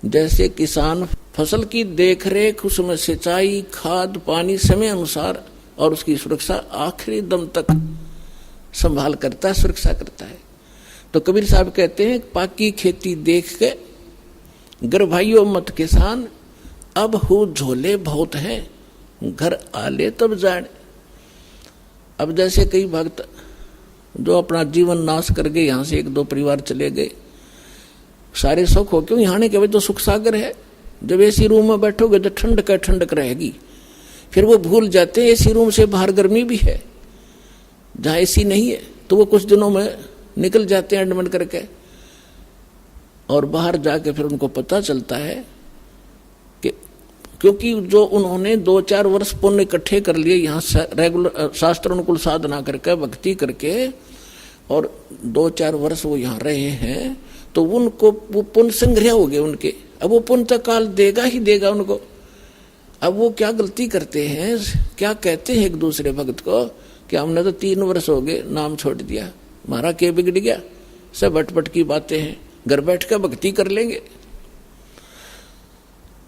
जैसे किसान फसल की देखरेख, उसमें सिंचाई, खाद, पानी समय अनुसार और उसकी सुरक्षा आखिरी दम तक संभाल करता है, सुरक्षा करता है। तो कबीर साहब कहते हैं, पाकी खेती देख के गर भाइयों मत किसान, अब हो झोले बहुत हैं, घर आले तब जाने। अब जैसे कई भक्त जो अपना जीवन नाश कर गए, यहाँ से 1-2 परिवार चले गए, सारे सुख हो, क्यों यहाँ आने के बाद तो सुख सागर है। जब एसी रूम में बैठोगे तो ठंडक रहेगी, फिर वो भूल जाते हैं एसी रूम से बाहर गर्मी भी है। जहाँ एसी नहीं है तो वो कुछ दिनों में निकल जाते हैं एडमिट करके, और बाहर जाके फिर उनको पता चलता है कि क्योंकि जो उन्होंने 2-4 वर्ष पुण्य इकट्ठे कर लिए यहाँ रेगुलर शास्त्र अनुकूल साधना करके, भक्ति करके, और 2-4 वर्ष वो यहाँ रहे हैं, तो उनको वो पुण्य संग्रह हो गए उनके। अब वो पुण्य तक काल देगा ही देगा उनको। अब वो क्या गलती करते हैं, क्या कहते हैं एक दूसरे भक्त को कि हमने तो 3 वर्ष हो गए नाम छोड़ दिया, हमारा क्या बिगड़ गया, सब भटपट की बातें हैं, घर बैठ कर भक्ति कर लेंगे।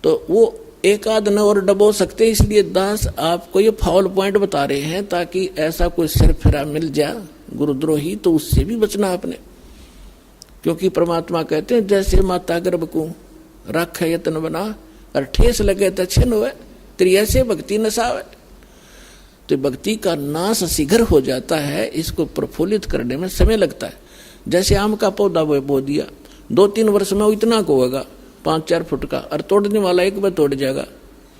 तो वो एक आध न और डबो सकते, इसलिए दास आपको ये फाउल पॉइंट बता रहे हैं ताकि ऐसा कोई सिर फिरा मिल जाए गुरुद्रोही तो उससे भी बचना आपने। क्योंकि परमात्मा कहते हैं, जैसे माता गर्भ को रख यत्न बना और ठेस लगे तो छिन्न हुए, तेरी ऐसे भक्ति नसावे। तो भक्ति का नाश शीघ्र हो जाता है, इसको प्रफुल्लित करने में समय लगता है। जैसे आम का पौधा वो बो दिया, 2-3 वर्ष में वो इतना को होगा 5-4 फुट का, और तोड़ने वाला एक बार तोड़ जाएगा।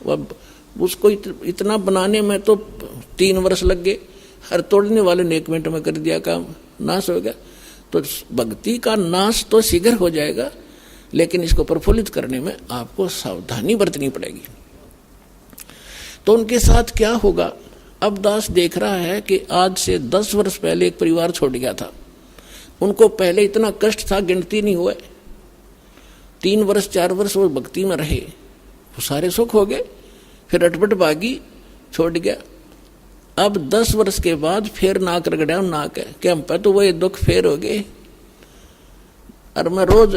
वह उसको इतना बनाने में तो 3 वर्ष लग गए, और तोड़ने वाले ने 1 मिनट में कर दिया काम, नाश हो गया। तो भक्ति का नाश तो शीघ्र हो जाएगा, लेकिन इसको प्रफुल्लित करने में आपको सावधानी बरतनी पड़ेगी। तो उनके साथ क्या होगा, अब दास देख रहा है कि आज से 10 वर्ष पहले एक परिवार छोड़ गया था। उनको पहले इतना कष्ट था, गिनती नहीं हुए। 3 वर्ष 4 वर्ष वो भक्ति में रहे, वो सारे सुख हो गए, फिर अटपट भागी, छोड़ गया। अब 10 वर्ष के बाद फिर नाक रगड़ा, नाक है कि हम पर तो वही दुख फेर हो गए। और मैं रोज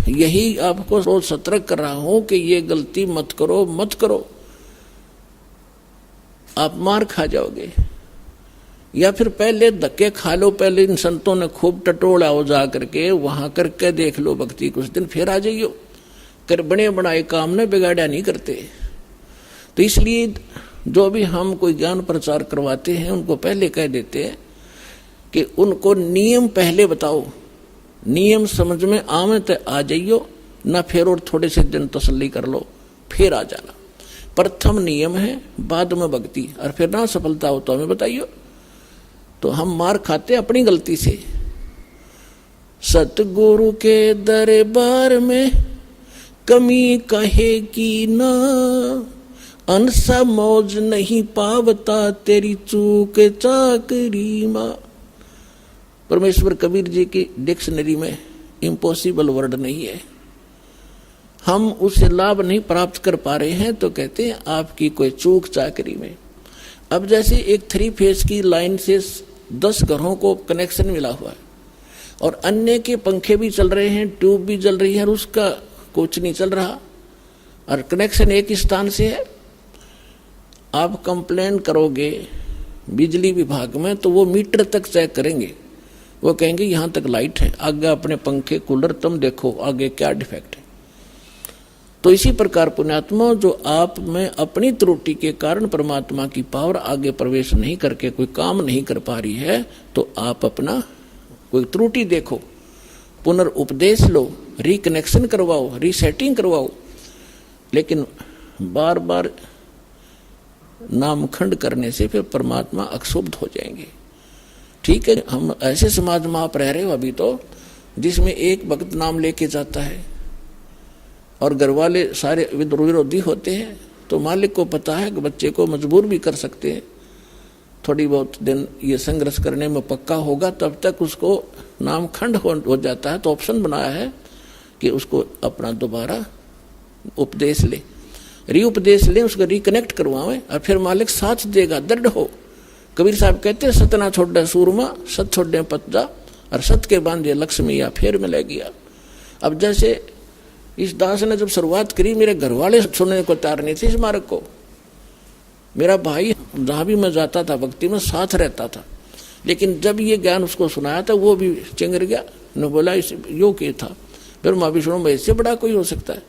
यही आपको रोज सतर्क कर रहा हूं कि ये गलती मत करो, मत करो, आप मार खा जाओगे। या फिर पहले धक्के खा लो, पहले इन संतों ने खूब टटोला हो जा करके, वहां करके देख लो भक्ति, कुछ दिन फिर आ जाइयो। कर बने बनाए काम ने बिगाड़ा नहीं करते। तो इसलिए जो भी हम कोई ज्ञान प्रचार करवाते हैं उनको पहले कह देते हैं कि उनको नियम पहले बताओ, नियम समझ में आवे तो आ जाइयो, ना फिर और थोड़े से दिन तसल्ली कर लो, फिर आ जाना। प्रथम नियम है, बाद में भक्ति, और फिर ना सफलता हो तो हमें बताइयो। तो हम मार खाते अपनी गलती से। सतगुरु के दरबार में कमी कहे की ना, अनसा मौज नहीं पावता, तेरी चूक चाकरी माँ। परमेश्वर कबीर जी की डिक्शनरी में इम्पॉसिबल वर्ड नहीं है, हम उससे लाभ नहीं प्राप्त कर पा रहे हैं तो कहते हैं आपकी कोई चूक चाकरी में। अब जैसे एक 3 फेज की लाइन से 10 घरों को कनेक्शन मिला हुआ है और अन्य के पंखे भी चल रहे हैं, ट्यूब भी जल रही है और उसका कुछ नहीं चल रहा और कनेक्शन एक स्थान से है। आप कंप्लेन करोगे बिजली विभाग में तो वो मीटर तक चेक करेंगे, वो कहेंगे यहाँ तक लाइट है, आगे अपने पंखे कूलर तुम देखो आगे क्या डिफेक्ट है। तो इसी प्रकार पुण्यात्मा, जो आप में अपनी त्रुटि के कारण परमात्मा की पावर आगे प्रवेश नहीं करके कोई काम नहीं कर पा रही है, तो आप अपना कोई त्रुटि देखो, पुनर्उपदेश लो, रिकनेक्शन करवाओ, रीसेटिंग करवाओ, लेकिन बार बार नामखंड करने से फिर परमात्मा अक्षुब्ध हो जाएंगे। ठीक है, हम ऐसे समाज में आप रह रहे हो अभी तो, जिसमें एक वक्त नाम लेके जाता है और घर वाले सारे विरोधी होते हैं, तो मालिक को पता है कि बच्चे को मजबूर भी कर सकते हैं, थोड़ी बहुत दिन ये संघर्ष करने में पक्का होगा, तब तक उसको नामखंड हो जाता है। तो ऑप्शन बनाया है कि उसको अपना दोबारा उपदेश ले, रीउपदेश ले, उसको रिकनेक्ट करवाएं और फिर मालिक साथ देगा, दृढ़ हो। कबीर साहब कहते हैं सतना छोड़े सूरमा, सत छोड़े पतजा, और सत के बांधे लक्ष्मी या फिर मिले गया। अब जैसे इस दास ने जब शुरुआत करी, मेरे घर वाले सुनने को तैयार नहीं थे इस मार्ग को, मेरा भाई जहाँ भी मैं जाता था भक्ति में साथ रहता था, लेकिन जब ये ज्ञान उसको सुनाया था वो भी चिंगर गया, न बोला इस यो के था। फिर माँ भी सुनो, इससे बड़ा कोई हो सकता है।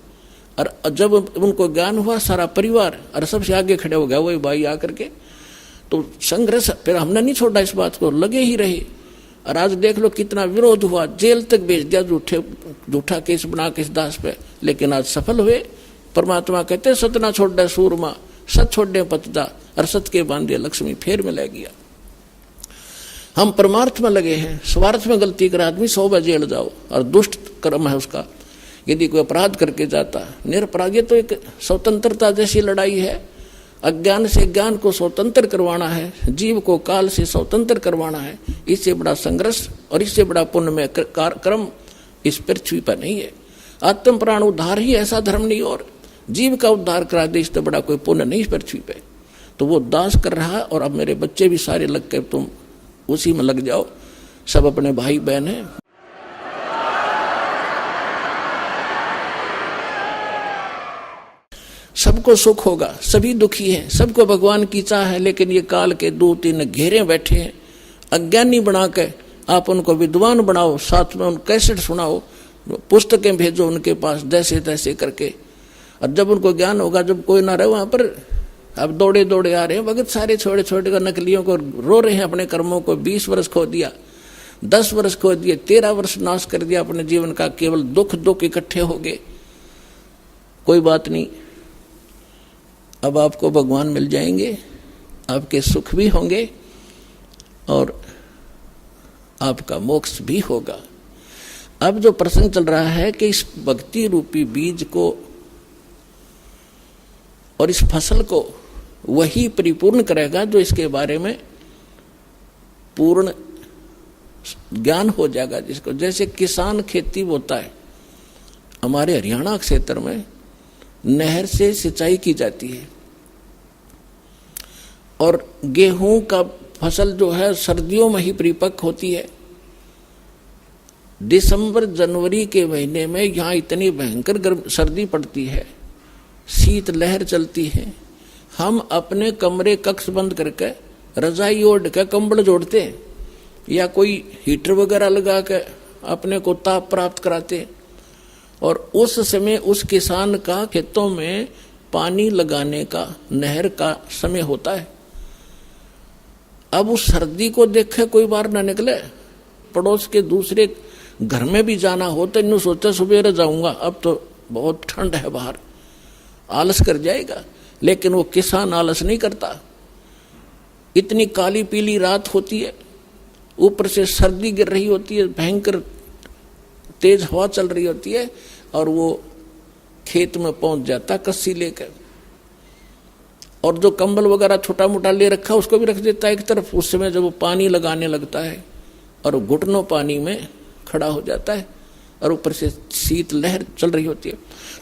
और जब उनको ज्ञान हुआ सारा परिवार और सबसे आगे खड़े हो गया वही भाई आकर के, तो संघर्ष फिर हमने नहीं छोड़ा, इस बात को लगे ही रहे। और आज देख लो कितना विरोध हुआ, जेल तक भेज दिया झूठा केस बना के इस दास पे, लेकिन आज सफल हुए। परमात्मा कहते सतना छोड़े सूरमा, सत छोड़े पतदा, और सत के बांधे लक्ष्मी फिर मिले गया। हम परमार्थ में लगे हैं, स्वार्थ में गलती कर आदमी 100 बार जेल जाओ, और दुष्ट कर्म है उसका। यदि कोई अपराध करके जाता निरपराध, ये तो एक स्वतंत्रता जैसी लड़ाई है। अज्ञान से ज्ञान को स्वतंत्र करवाना है, जीव को काल से स्वतंत्र करवाना है। इससे बड़ा संघर्ष और इससे बड़ा पुण्यमय कर्म इस पृथ्वी पर नहीं है। आत्म प्राण उद्धार ही ऐसा धर्म नहीं, और जीव का उद्धार करा दे इससे बड़ा कोई पुण्य नहीं इस पृथ्वी पे। तो वो दास कर रहा है, और अब मेरे बच्चे भी सारे लग के तुम उसी में लग जाओ, सब अपने भाई बहन हैं। सबको सुख होगा, सभी दुखी हैं, सबको भगवान की चाह है, लेकिन ये काल के 2-3 घेरे बैठे हैं। अज्ञानी बना के आप उनको विद्वान बनाओ, साथ में उन कैसेट सुनाओ, पुस्तकें भेजो उनके पास जैसे तैसे करके, और जब उनको ज्ञान होगा, जब कोई ना रहे वहां पर, अब दौड़े दौड़े आ रहे हैं भगत सारे छोटे छोटे का नकलियों को रो रहे हैं अपने कर्मों को। 20 वर्ष खो दिया, 10 वर्ष खो दिए, 13 वर्ष नाश कर दिया अपने जीवन का, केवल दुख इकट्ठे हो गए। कोई बात नहीं, अब आपको भगवान मिल जाएंगे, आपके सुख भी होंगे और आपका मोक्ष भी होगा। अब जो प्रसंग चल रहा है कि इस भक्ति रूपी बीज को और इस फसल को वही परिपूर्ण करेगा जो इसके बारे में पूर्ण ज्ञान हो जाएगा जिसको। जैसे किसान खेती बोता है, हमारे हरियाणा क्षेत्र में नहर से सिंचाई की जाती है, और गेहूं का फसल जो है सर्दियों में ही परिपक्व होती है। दिसंबर जनवरी के महीने में यहाँ इतनी भयंकर गर्म सर्दी पड़ती है, शीत लहर चलती है, हम अपने कमरे कक्ष बंद करके रजाई ओढ़ के कंबल जोड़ते हैं या कोई हीटर वगैरह लगा के अपने को ताप प्राप्त कराते। और उस समय उस किसान का खेतों में पानी लगाने का नहर का समय होता है। अब उस सर्दी को देखे कोई बाहर ना निकले, पड़ोस के दूसरे घर में भी जाना हो तो इन्हों सोचा सुबह जाऊंगा, अब तो बहुत ठंड है बाहर, आलस कर जाएगा। लेकिन वो किसान आलस नहीं करता। इतनी काली पीली रात होती है, ऊपर से सर्दी गिर रही होती है, भयंकर तेज हवा चल रही होती है, और वो खेत में पहुंच जाता कस्सी लेकर, और जो कंबल वगैरह छोटा मोटा ले रखा उसको भी रख देता है एक तरफ। उस समय जब वो पानी लगाने लगता है और घुटनों पानी में खड़ा हो जाता है और ऊपर से शीत लहर चल रही होती है,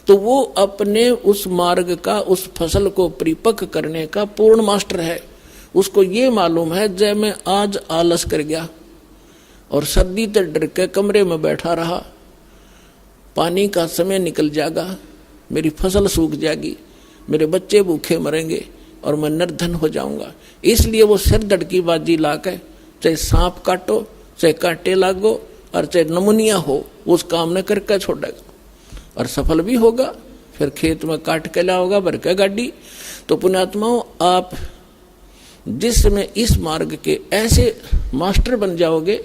तो वो अपने उस मार्ग का, उस फसल को परिपक्व करने का पूर्ण मास्टर है। उसको ये मालूम है जब मैं आज आलस कर गया और सर्दी से डर के कमरे में बैठा रहा, पानी का समय निकल जाएगा, मेरी फसल सूख जाएगी, मेरे बच्चे भूखे मरेंगे और मैं निर्धन हो जाऊंगा। इसलिए वो सिर धड़की बाजी लाकर चाहे सांप काटो, चाहे कांटे लागो और चाहे नमुनिया हो, उस काम ने करके छोड़ेगा और सफल भी होगा। फिर खेत में काट के लाओगा भर के गाड़ी। तो पुण्यात्माओं, आप जिस समय इस मार्ग के ऐसे मास्टर बन जाओगे,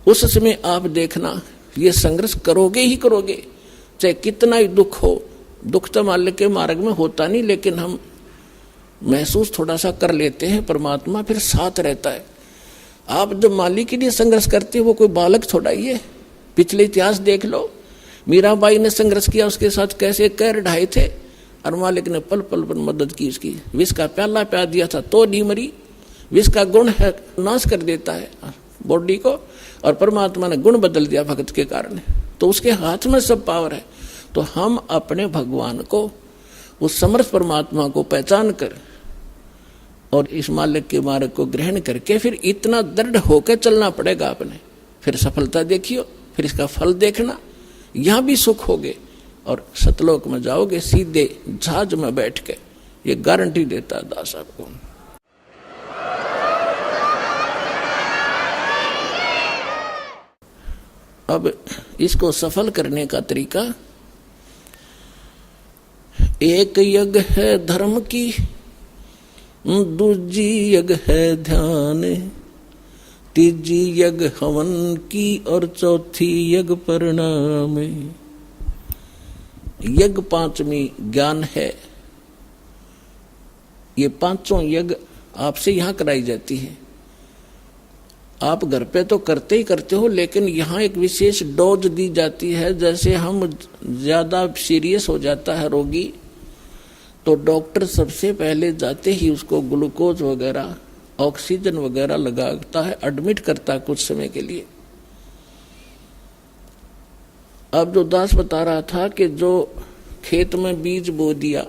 उस समय आप देखना ये संघर्ष करोगे ही करोगे, चाहे कितना ही दुख हो। दुख तो माल्य के मार्ग में होता नहीं, लेकिन हम महसूस थोड़ा सा कर लेते हैं, परमात्मा फिर साथ रहता है। आप जब माली के लिए संघर्ष करते हो, वो कोई बालक थोड़ा ही है। पिछले इतिहास देख लो, मीराबाई ने संघर्ष किया, उसके साथ कैसे कैर ढाए थे और मालिक ने पल पल पर मदद की उसकी। विष का प्याला प्यार दिया था तो नहीं मरी। विष का गुण है, नाश कर देता है बॉडी को, और परमात्मा ने गुण बदल दिया भक्त के कारण। तो उसके हाथ में सब पावर है। तो हम अपने भगवान को, उस समर्थ परमात्मा को पहचान कर और इस मालिक के मार्ग को ग्रहण करके फिर इतना दृढ़ होकर चलना पड़ेगा अपने। फिर सफलता देखियो, फिर इसका फल देखना, यहां भी सुख होगे और सतलोक में जाओगे सीधे जहाज में बैठ के। ये गारंटी देता दास आपको। अब इसको सफल करने का तरीका, एक यज्ञ है धर्म की, दूजी यज्ञ है ध्यान, तीजी यज्ञ हवन की और चौथी यज्ञ परिणाम। यज्ञ पांचवी ज्ञान है। ये पांचों यज्ञ आपसे यहां कराई जाती है। आप घर पे तो करते ही करते हो, लेकिन यहाँ एक विशेष डोज दी जाती है। जैसे हम ज्यादा सीरियस हो जाता है रोगी, तो डॉक्टर सबसे पहले जाते ही उसको ग्लूकोज वगैरह, ऑक्सीजन वगैरह लगाता है, एडमिट करता है कुछ समय के लिए। अब जो दास बता रहा था कि जो खेत में बीज बो दिया,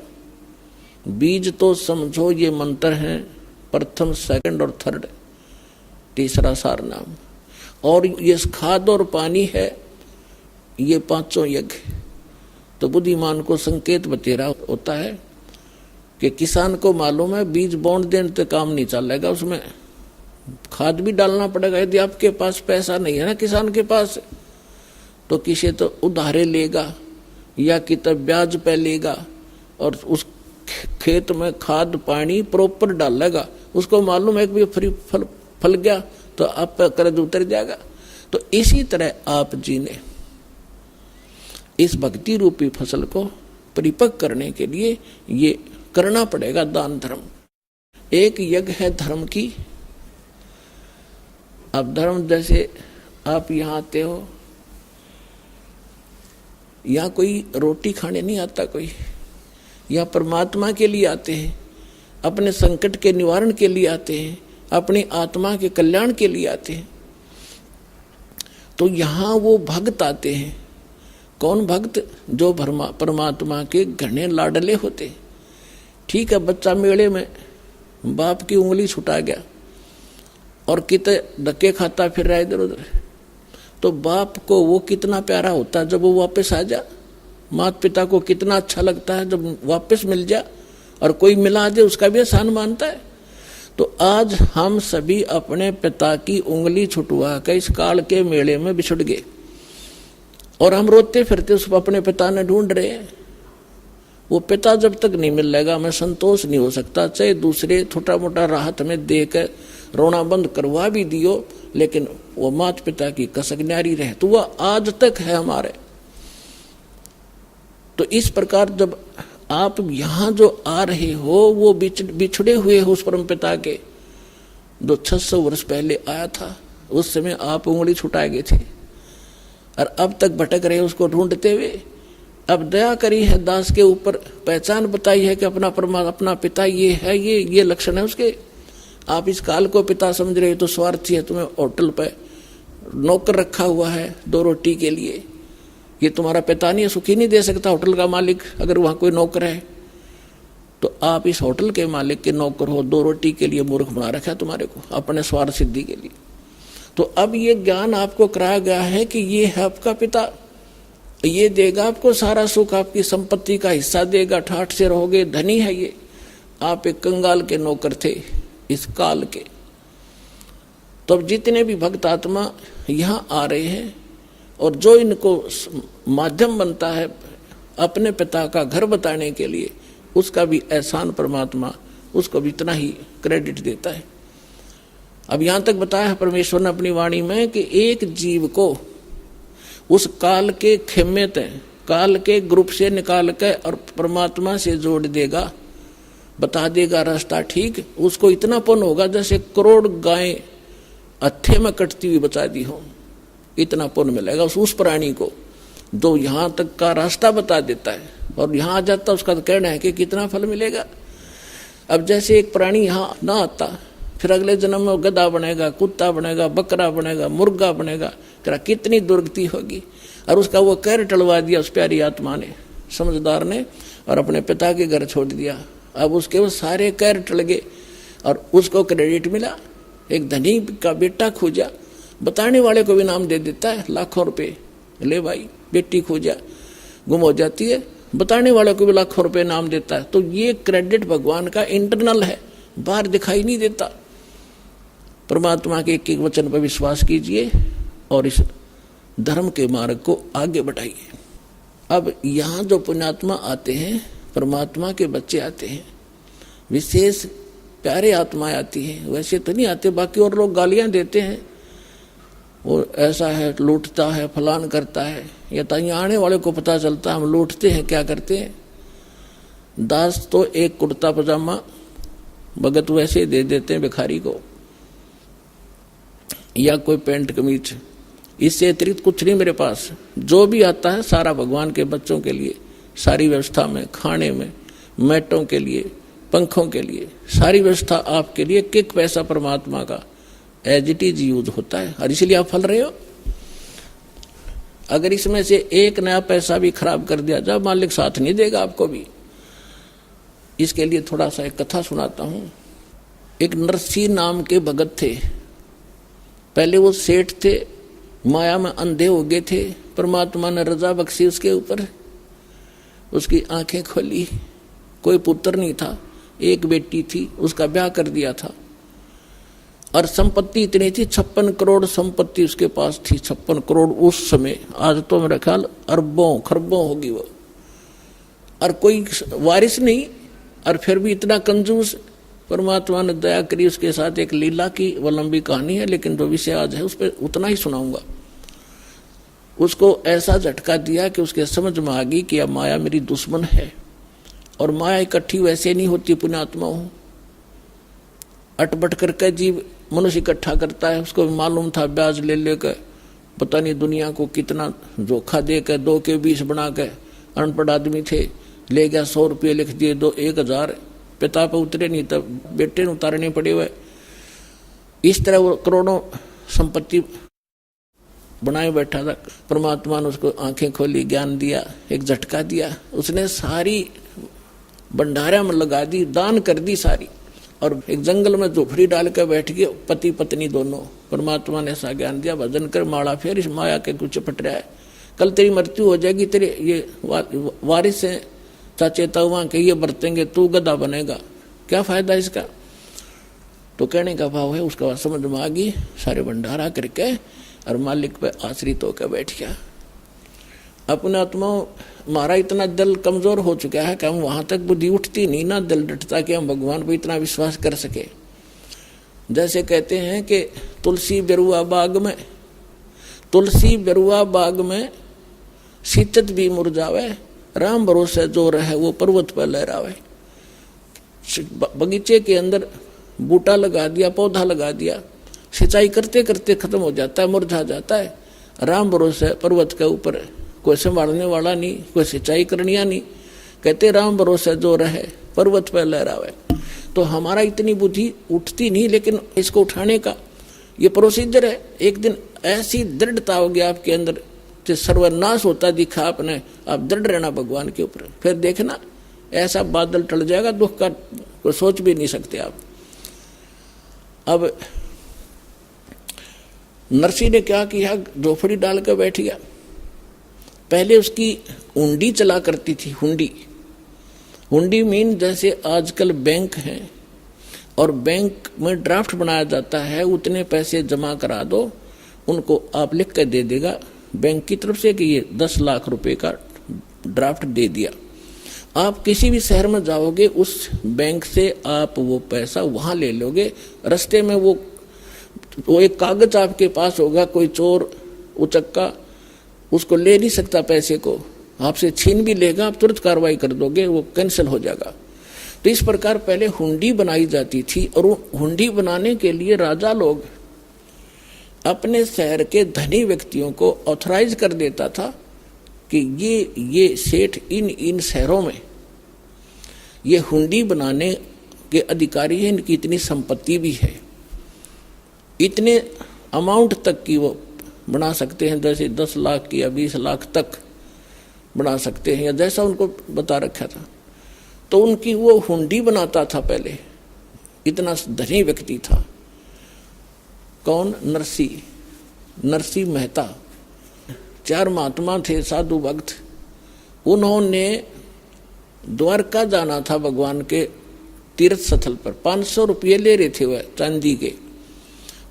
बीज तो समझो ये मंत्र है, प्रथम, सेकंड और थर्ड, तीसरा सार नाम, और ये खाद और पानी है, ये पांचों यज्ञ। तो बुद्धिमान को संकेत बतेरा होता है कि किसान को मालूम है बीज बोंड देने तो काम नहीं चलेगा, उसमें खाद भी डालना पड़ेगा। यदि आपके पास पैसा नहीं है ना किसान के पास, तो किसी तो उधारे लेगा या कितना ब्याज पे लेगा और उस खेत में खाद पानी प्रॉपर डालेगा। उसको मालूम है कि भी फ्री फल गया तो आप पर कर्ज उतर जाएगा। तो इसी तरह आप जी ने इस भक्ति रूपी फसल को परिपक्व करने के लिए ये करना पड़ेगा दान धर्म। एक यज्ञ है धर्म की। अब धर्म, जैसे आप यहाँ आते हो, यहाँ कोई रोटी खाने नहीं आता, कोई यहाँ परमात्मा के लिए आते हैं, अपने संकट के निवारण के लिए आते हैं, अपनी आत्मा के कल्याण के लिए आते हैं। तो यहाँ वो भक्त आते हैं। कौन भक्त? जो परमात्मा के घने लाडले होते हैं। ठीक है, बच्चा मेले में बाप की उंगली छुटा गया और कितने धक्के खाता फिर रहा इधर उधर, तो बाप को वो कितना प्यारा होता है जब वो वापस आ जा। माता पिता को कितना अच्छा लगता है जब वापस मिल जा, और कोई मिला दे उसका भी एहसान मानता है। तो आज हम सभी अपने पिता की उंगली छुटवा कर इस काल के मेले में बिछुड़ गए और हम रोते फिरते उस अपने पिता ने ढूंढ रहे हैं। वो पिता जब तक नहीं मिलेगा मैं संतोष नहीं हो सकता। चाहे दूसरे छोटा मोटा राहत में देकर रोना बंद करवा भी दियो, लेकिन वो माता पिता की कसक न्यारी रहे तो वह आज तक है हमारे। तो इस प्रकार जब आप यहाँ जो आ रहे हो वो बिछड़े हुए हो उस परम पिता के, जो 600 वर्ष पहले आया था। उस समय आप उंगली छुटाए गए थे और अब तक भटक रहे उसको ढूंढते हुए। अब दया करी है दास के ऊपर, पहचान बताई है कि अपना परमात्मा अपना पिता ये है, ये लक्षण है उसके। आप इस काल को पिता समझ रहे हो तो स्वार्थी है, तुम्हें होटल पे नौकर रखा हुआ है 2 रोटी के लिए, ये तुम्हारा पिता नहीं है, सुखी नहीं दे सकता होटल का मालिक अगर वहां कोई नौकर है। तो आप इस होटल के मालिक के नौकर हो, 2 रोटी के लिए मूर्ख बना रखा है तुम्हारे को, अपने स्वार्थ सिद्धि के लिए। तो अब ये ज्ञान आपको कराया गया है कि ये है आपका पिता, ये देगा आपको सारा सुख, आपकी संपत्ति का हिस्सा देगा, ठाठ से रहोगे, धनी है ये। आप एक कंगाल के नौकर थे इस काल के। तो अब जितने भी भक्त आत्मा यहाँ आ रहे हैं और जो इनको माध्यम बनता है अपने पिता का घर बताने के लिए, उसका भी एहसान परमात्मा उसको भी इतना ही क्रेडिट देता है। अब यहां तक बताया है परमेश्वर ने अपनी वाणी में कि एक जीव को उस काल के खेमे तय, काल के ग्रुप से निकाल के और परमात्मा से जोड़ देगा, बता देगा रास्ता ठीक। उसको इतना पुण्य होगा जैसे करोड़ गायें हत्थे में कटती हुई बचा दी हो, इतना पुण्य मिलेगा उस प्राणी को जो यहाँ तक का रास्ता बता देता है। और यहाँ आ जाता उसका तो कहना है कि कितना फल मिलेगा। अब जैसे एक प्राणी यहाँ ना आता, फिर अगले जन्म में गधा बनेगा, कुत्ता बनेगा, बकरा बनेगा, मुर्गा बनेगा, तेरा कितनी दुर्गति होगी। और उसका वो कैर टलवा दिया उस प्यारी आत्मा ने, समझदार ने, और अपने पिता के घर छोड़ दिया। अब उसके वो सारे कैर टल गए और उसको क्रेडिट मिला। एक धनी का बेटा खोजा, बताने वाले को भी नाम दे देता है, लाखों रुपए, ले भाई बेटी खोजा, गुम हो जाती है, बताने वाले को भी लाखों रुपए नाम देता है। तो ये क्रेडिट भगवान का इंटरनल है, बाहर दिखाई नहीं देता। परमात्मा के एक एक वचन पर विश्वास कीजिए और इस धर्म के मार्ग को आगे बढ़ाइए। अब यहाँ जो पुण्यात्मा आते हैं, परमात्मा के बच्चे आते हैं, विशेष प्यारे आत्माएं आती हैं, वैसे तो नहीं आते। बाकी और लोग गालियां देते हैं, वो ऐसा है, लूटता है, फलान करता है, या तो यहाँ आने वाले को पता चलता हम लूटते हैं, क्या करते हैं। दास तो एक कुर्ता पजामा भगत वैसे दे देते हैं भिखारी को, या कोई पैंट कमीज, इससे अतिरिक्त कुछ नहीं मेरे पास। जो भी आता है सारा भगवान के बच्चों के लिए, सारी व्यवस्था में, खाने में, मैटों के लिए, पंखों के लिए, सारी व्यवस्था आपके लिए, एक पैसा परमात्मा का एज इट इज यूज होता है, और इसलिए आप फल रहे हो। अगर इसमें से एक नया पैसा भी खराब कर दिया जाए, मालिक साथ नहीं देगा आपको भी। इसके लिए थोड़ा सा एक कथा सुनाता हूं। एक नरसी नाम के भगत थे। पहले वो सेठ थे, माया में अंधे हो गए थे। परमात्मा ने रजा बख्शी उसके ऊपर, उसकी आंखें खोली। कोई पुत्र नहीं था, एक बेटी थी, उसका ब्याह कर दिया था। और संपत्ति इतनी थी, 56 करोड़ संपत्ति उसके पास थी। 56 करोड़ उस समय, आज तो मेरा ख्याल अरबों खरबों होगी वो। और कोई वारिस नहीं, और फिर भी इतना कंजूस। परमात्मा ने दया करी उसके साथ। एक लीला की वो लंबी कहानी है, लेकिन जो विषय आज है उस पर उतना ही सुनाऊंगा। उसको ऐसा झटका दिया कि उसके समझ में आ गई कि अब माया मेरी दुश्मन है। और माया इकट्ठी वैसे नहीं होती पुण्यात्मा हो, अटपट करके जीव मनुष्य इकट्ठा करता है। उसको मालूम था ब्याज ले लेकर पता नहीं दुनिया को कितना धोखा देकर 2 के 20 बना के, अनपढ़ आदमी थे, ले गया 100 रुपये लिख दिए, 1000 पिता पे उतरे नहीं, तब बेटे ने उतारने पड़े हुए। इस तरह वो करोड़ों संपत्ति बनाए बैठा था। परमात्मा ने उसको आंखें खोली, ज्ञान दिया, एक झटका दिया। उसने सारी भंडारा में लगा दी, दान कर दी सारी। और एक जंगल में झोपड़ी डाल कर बैठ गए, पति पत्नी दोनों। परमात्मा ने ऐसा ज्ञान दिया, भजन कर माला फेर, इस माया के कुछ पट रहा है, कल तेरी मृत्यु हो जाएगी, तेरे ये वारिस है चाचे तवा के, ये बरतेंगे, तू गधा बनेगा, क्या फायदा इसका। तो कहने का भाव है, उसका समझ में आ गई, सारे भंडारा करके और मालिक पे आश्रित होकर बैठ गया। अपने आत्मा हमारा इतना दिल कमजोर हो चुका है कि हम वहां तक बुद्धि उठती नहीं ना, दिल डटता कि हम भगवान पर इतना विश्वास कर सके। जैसे कहते हैं कि तुलसी बेरुआ बाग में शीतत भी मुरझावे, राम भरोसे जो रहे वो पर्वत पर लहरावे। बगीचे के अंदर बूटा लगा दिया, पौधा लगा दिया, सिंचाई करते करते खत्म हो जाता है, मुरझा जाता है। राम भरोसे पर्वत के ऊपर कोई संभालने वाला नहीं, कोई सिंचाई करनिया नहीं। कहते राम भरोसे जो रहे पर्वत पर लहरावे। तो हमारा इतनी बुद्धि उठती नहीं, लेकिन इसको उठाने का ये प्रोसीजर है। एक दिन ऐसी दृढ़ता होगी आपके अंदर, जो सर्वनाश होता दिखा आपने, आप दृढ़ रहना भगवान के ऊपर, फिर देखना ऐसा बादल टल जाएगा, दुख का कोई सोच भी नहीं सकते आप। अब नरसी ने क्या किया, झोपड़ी डाल कर बैठ गया। पहले उसकी हुंडी चला करती थी। हुंडी मीन जैसे आजकल बैंक है और बैंक में ड्राफ्ट बनाया जाता है, उतने पैसे जमा करा दो, उनको आप लिख कर दे देगा बैंक की तरफ से कि ये 10 लाख रुपए का ड्राफ्ट दे दिया। आप किसी भी शहर में जाओगे, उस बैंक से आप वो पैसा वहां ले लोगे। रास्ते में वो एक कागज आपके पास होगा, कोई चोर उचक्का उसको ले नहीं सकता, पैसे को आपसे छीन भी लेगा, आप तुरंत कार्रवाई कर दोगे, वो कैंसिल हो जाएगा। तो इस प्रकार पहले हुंडी बनाई जाती थी, और हुंडी बनाने के लिए राजा लोग अपने शहर के धनी व्यक्तियों को ऑथराइज कर देता था कि ये सेठ इन शहरों में ये हुंडी बनाने के अधिकारी हैं, इनकी इतनी संपत्ति भी है, इतने अमाउंट तक की वो बना सकते हैं, जैसे 10 लाख की या 20 लाख तक बना सकते हैं, या जैसा उनको बता रखा था। तो उनकी वो हुंडी बनाता था पहले, इतना धनी व्यक्ति था। कौन? नरसी मेहता। 4 महात्मा थे, साधु भक्त। उन्होंने द्वारका जाना था भगवान के तीर्थ स्थल पर। 500 रुपये ले रहे थे वह चांदी के।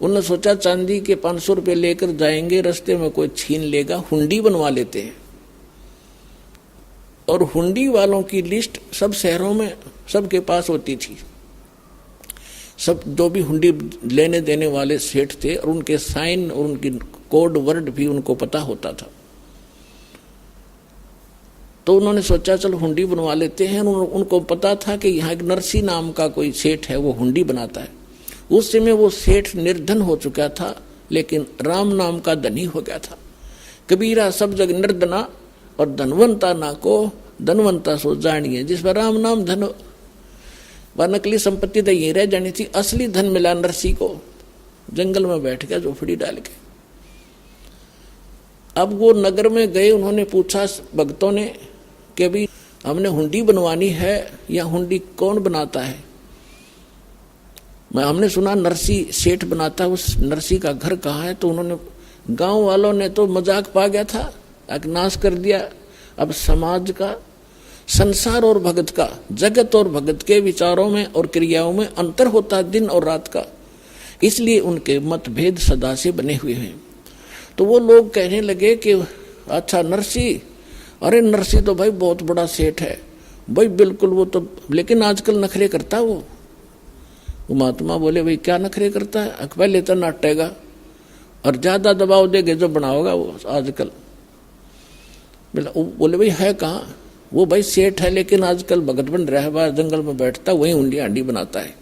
उन्होंने सोचा चांदी के 500 रुपये लेकर जाएंगे, रास्ते में कोई छीन लेगा, हुंडी बनवा लेते हैं। और हुंडी वालों की लिस्ट सब शहरों में सबके पास होती थी। सब जो भी हुंडी लेने देने वाले सेठ थे, और उनके साइन और उनकी कोड वर्ड भी उनको पता होता था। तो उन्होंने सोचा चलो हुंडी बनवा लेते हैं। उनको पता था कि यहाँ एक नरसी नाम का कोई सेठ है, वो हुंडी बनाता है। उस समय वो सेठ निर्धन हो चुका था, लेकिन राम नाम का धनी हो गया था। कबीरा सब जग निर्धना और धनवंता ना को धनवंता सो जानिए। जिस पर राम नाम धन, वह नकली संपत्ति तो यही रह जानी थी। असली धन मिला नरसी को, जंगल में बैठ गया झोपड़ी डाल के। अब वो नगर में गए, उन्होंने पूछा भक्तों ने कि अभी हमने हुंडी बनवानी है, या हुंडी कौन बनाता है? हमने सुना नरसी सेठ बनाता है, उस नरसी का घर कहाँ है? तो उन्होंने, गांव वालों ने तो मजाक पा गया था, नाश कर दिया। अब समाज का, संसार और भगत का, जगत और भगत के विचारों में और क्रियाओं में अंतर होता है, दिन और रात का, इसलिए उनके मतभेद सदा से बने हुए हैं। तो वो लोग कहने लगे कि अच्छा नरसी, अरे नरसी तो भाई बहुत बड़ा सेठ है भाई, बिल्कुल वो तो, लेकिन आजकल नखरे करता वो महात्मा बोले भाई क्या नखरे करता है? पहले तो नाटेगा और ज्यादा दबाव देगे जो बनाओगा वो आजकल। बोले भाई है कहाँ? वो भाई सेठ है, लेकिन आजकल भगत बन रहा है, बाहर जंगल में बैठता, वही हुंडी हांडी बनाता है।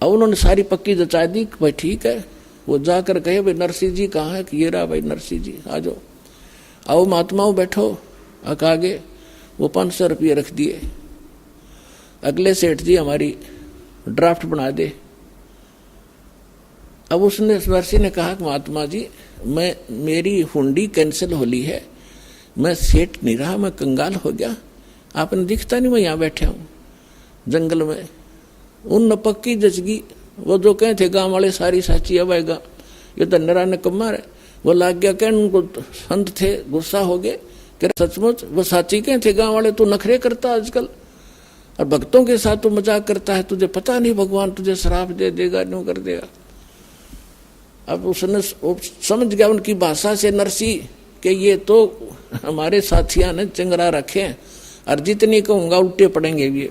अब उन्होंने सारी पक्की जचा दी, भाई ठीक है। वो जाकर कहे भाई नरसी जी कहाँ है? कि ये रहा भाई नरसी जी, आ जाओ। आओ महात्माओं बैठो। आगे वो 500 रुपये रख दिए। अगले सेठ जी हमारी ड्राफ्ट बना दे। अब उसने नरसी ने कहा कि महात्मा जी मेरी हुंडी कैंसिल होली है, मैं सेठ नहीं रहा, मैं कंगाल हो गया, आपने दिखता नहीं मैं यहाँ बैठे हूँ जंगल में। उन न पक्की जचगी, वो जो कहे थे गांव वाले सारी साची अब आएगा, ये तो नरा ने कमार है। वो लाग गया कहने, उनको संत थे, गुस्सा हो गए कि सचमुच वो साची कहे थे गांव वाले, तू नखरे करता आजकल और भक्तों के साथ तू मजाक करता है, तुझे पता नहीं भगवान तुझे श्राप दे देगा, न्यू कर देगा। अब उसने समझ गया उनकी भाषा से नरसी कि ये तो हमारे साथिया ने चंगरा रखे हैं, और जितनी कहूँगा उल्टे पड़ेंगे ये,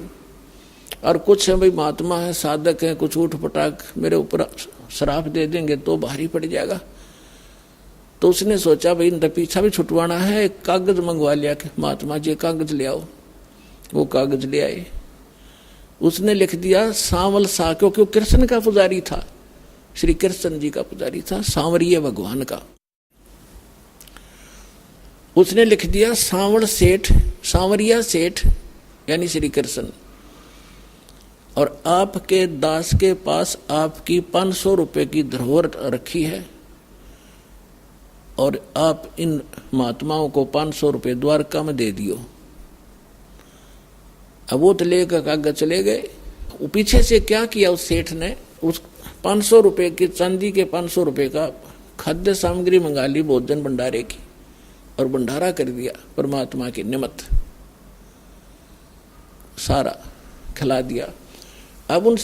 और कुछ है भाई महात्मा है, साधक है, कुछ उठ पटाक मेरे ऊपर श्राप दे देंगे तो भारी पड़ जाएगा। तो उसने सोचा भाई इनका पीछा भी छुटवाना है, एक कागज मंगवा लिया कि महात्मा जी कागज ले आओ। वो कागज ले आए, उसने लिख दिया सांवल सा, क्योंकि कृष्ण का पुजारी था, श्री कृष्ण जी का पुजारी था, सांवरीय भगवान का। उसने लिख दिया सांवड़ सेठ, सांवरिया सेठ यानी श्री कृष्ण, और आपके दास के पास आपकी 500 रुपए की धरोहर रखी है और आप इन महात्माओं को 500 रुपए द्वारका में दे दियो। अब वो तो लेकर कागज चले गए। पीछे से क्या किया उस सेठ ने, उस 500 रुपए की चांदी के 500 रुपए का खाद्य सामग्री मंगा ली भोजन भंडारे की और भंडारा कर दिया परमात्मा के निमित्त, सारा खिला दिया। अब उन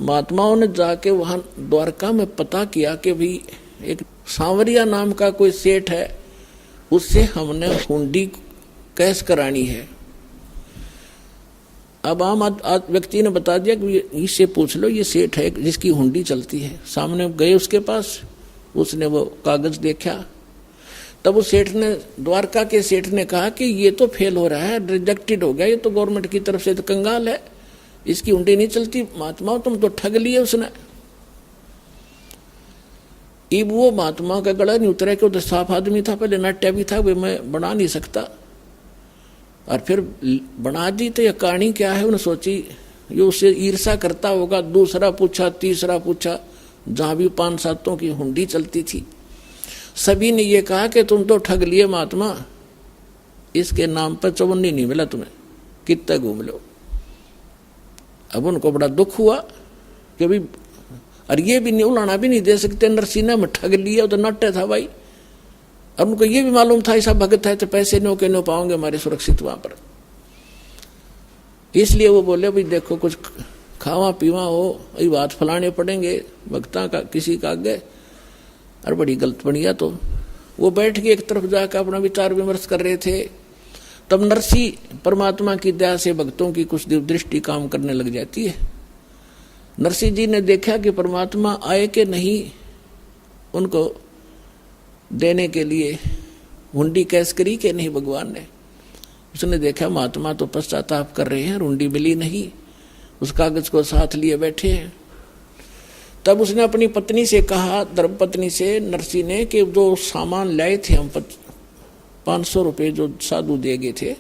महात्माओं ने जाके वहां द्वारका में पता किया कि भाई एक सांवरिया नाम का कोई सेठ है, उससे हमने हुंडी कैश करानी है। अब आम व्यक्ति ने बता दिया कि इससे पूछ लो, ये सेठ है जिसकी हुंडी चलती है। सामने गए उसके पास, उसने वो कागज देखा। तब उस सेठ ने, द्वारका के सेठ ने कहा कि ये तो फेल हो रहा है, रिजेक्टेड हो गया, ये तो गवर्नमेंट की तरफ से तो कंगाल है, इसकी हुंडी नहीं चलती। महात्मा तुम तो ठग लिए उसने। अब वो महात्मा का गला नहीं उतरा कि वो तो साफ आदमी था, पहले नाट्य भी था, वे मैं बना नहीं सकता, और फिर बना दी। तो यह कहानी क्या है, उन्होंने सोची ये उससे ईर्षा करता होगा। दूसरा पूछा, तीसरा पूछा, जहां भी 5-7 की हुंडी चलती थी, सभी ने ये कहा कि तुम तो ठग लिए महात्मा, इसके नाम पर 54 नहीं मिला तुम्हें, कितना घूम लो। अब उनको बड़ा दुख हुआ कि भाई, और ये भी नहीं उलाना भी नहीं दे सकते, नरसिंह में ठग लिया, तो नाट्य था भाई। और उनको ये भी मालूम था ऐसा भगत है तो पैसे नो के नो पाओगे हमारे सुरक्षित वहां पर। इसलिए वो बोले भाई देखो कुछ खावा पीवा हो, ये बात फलाने पड़ेंगे भक्ता का किसी का आगे, और बड़ी गलत बढ़िया। तो वो बैठ के एक तरफ जाकर अपना विचार विमर्श कर रहे थे। तब नरसिंह परमात्मा की दया से भक्तों की कुछ दृष्टि काम करने लग जाती है। नरसिंह जी ने देखा कि परमात्मा आए कि नहीं उनको देने के लिए, हुंडी कैश करी कि नहीं भगवान ने। उसने देखा महात्मा तो पश्चाताप कर रहे हैं, हुंडी मिली नहीं, उस कागज को साथ लिए बैठे हैं। तब उसने अपनी पत्नी से कहा, धर्मपत्नी से, नरसिंह ने, कि जो सामान लाए थे हम 500 रुपये जो साधु दे गए थे,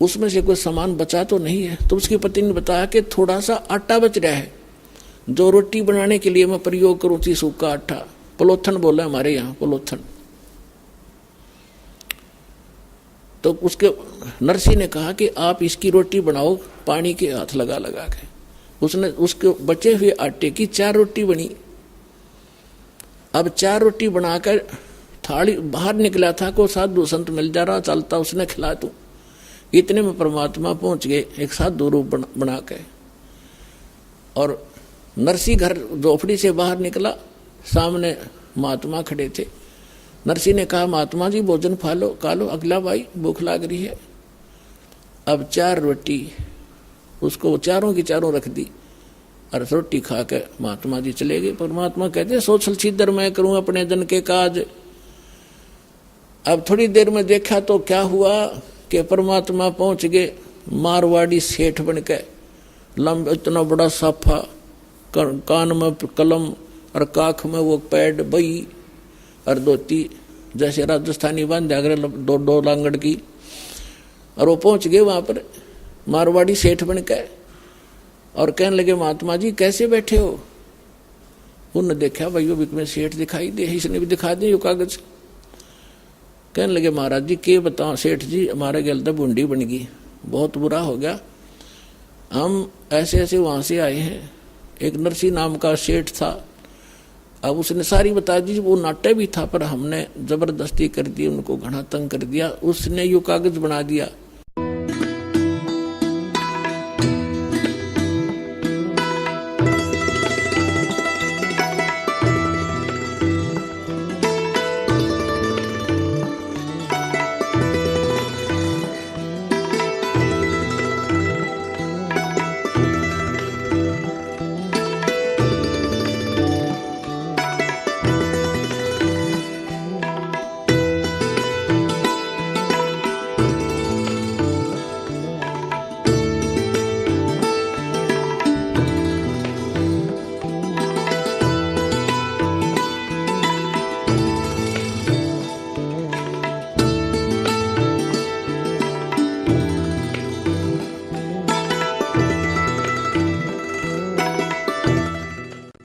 उसमें से कोई सामान बचा तो नहीं है। तो उसकी पत्नी ने बताया कि थोड़ा सा आटा बच रहा है, जो रोटी बनाने के लिए मैं प्रयोग करूँ थी, सूखा आटा, पलोथन बोला हमारे यहाँ, पलोथन। तो उसके नरसिंह ने कहा कि आप इसकी रोटी बनाओ पानी के हाथ लगा लगा के। उसने उसके बचे हुए आटे की 4 रोटी बनी। अब 4 रोटी बनाकर थाली बाहर निकला था, को साधु संत मिल जा रहा चलता, उसने खिला दूं। इतने में परमात्मा पहुंच गए एक साधु रूप बना के। और नरसिंह घर झोपड़ी से बाहर निकला, सामने महात्मा खड़े थे। नरसिंह ने कहा, महात्मा जी भोजन खा लो, अगला भाई भूख लाग रही है। अब 4 रोटी उसको चारों की चारों रख दी और रोटी खा के महात्मा जी चले गए। परमात्मा कहते सोचल छिद्र मैं करूं अपने जन के काज। अब थोड़ी देर में देखा तो क्या हुआ कि परमात्मा पहुंच गए मारवाड़ी सेठ बन के, लंबा इतना बड़ा साफा, कान में कलम और काख में वो पैड बई और धोती, जैसे राजस्थानी बांधा कर दो लांगड़ की। और वो पहुंच गए वहां पर मारवाड़ी सेठ बन के और कहने लगे, महात्मा जी कैसे बैठे हो? उन्होंने देखा भाई वो में सेठ दिखाई दे, इसने भी दिखा दिया यो कागज। कहने लगे, महाराज जी के बताओ सेठ जी, हमारे गल तो बूंदी बन गई, बहुत बुरा हो गया। हम ऐसे ऐसे वहां से आए हैं, एक नरसिंह नाम का सेठ था। अब उसने सारी बता दी, वो नाट्य भी था पर हमने जबरदस्ती कर दी, उनको घना तंग कर दिया। उसने यो कागज बना दिया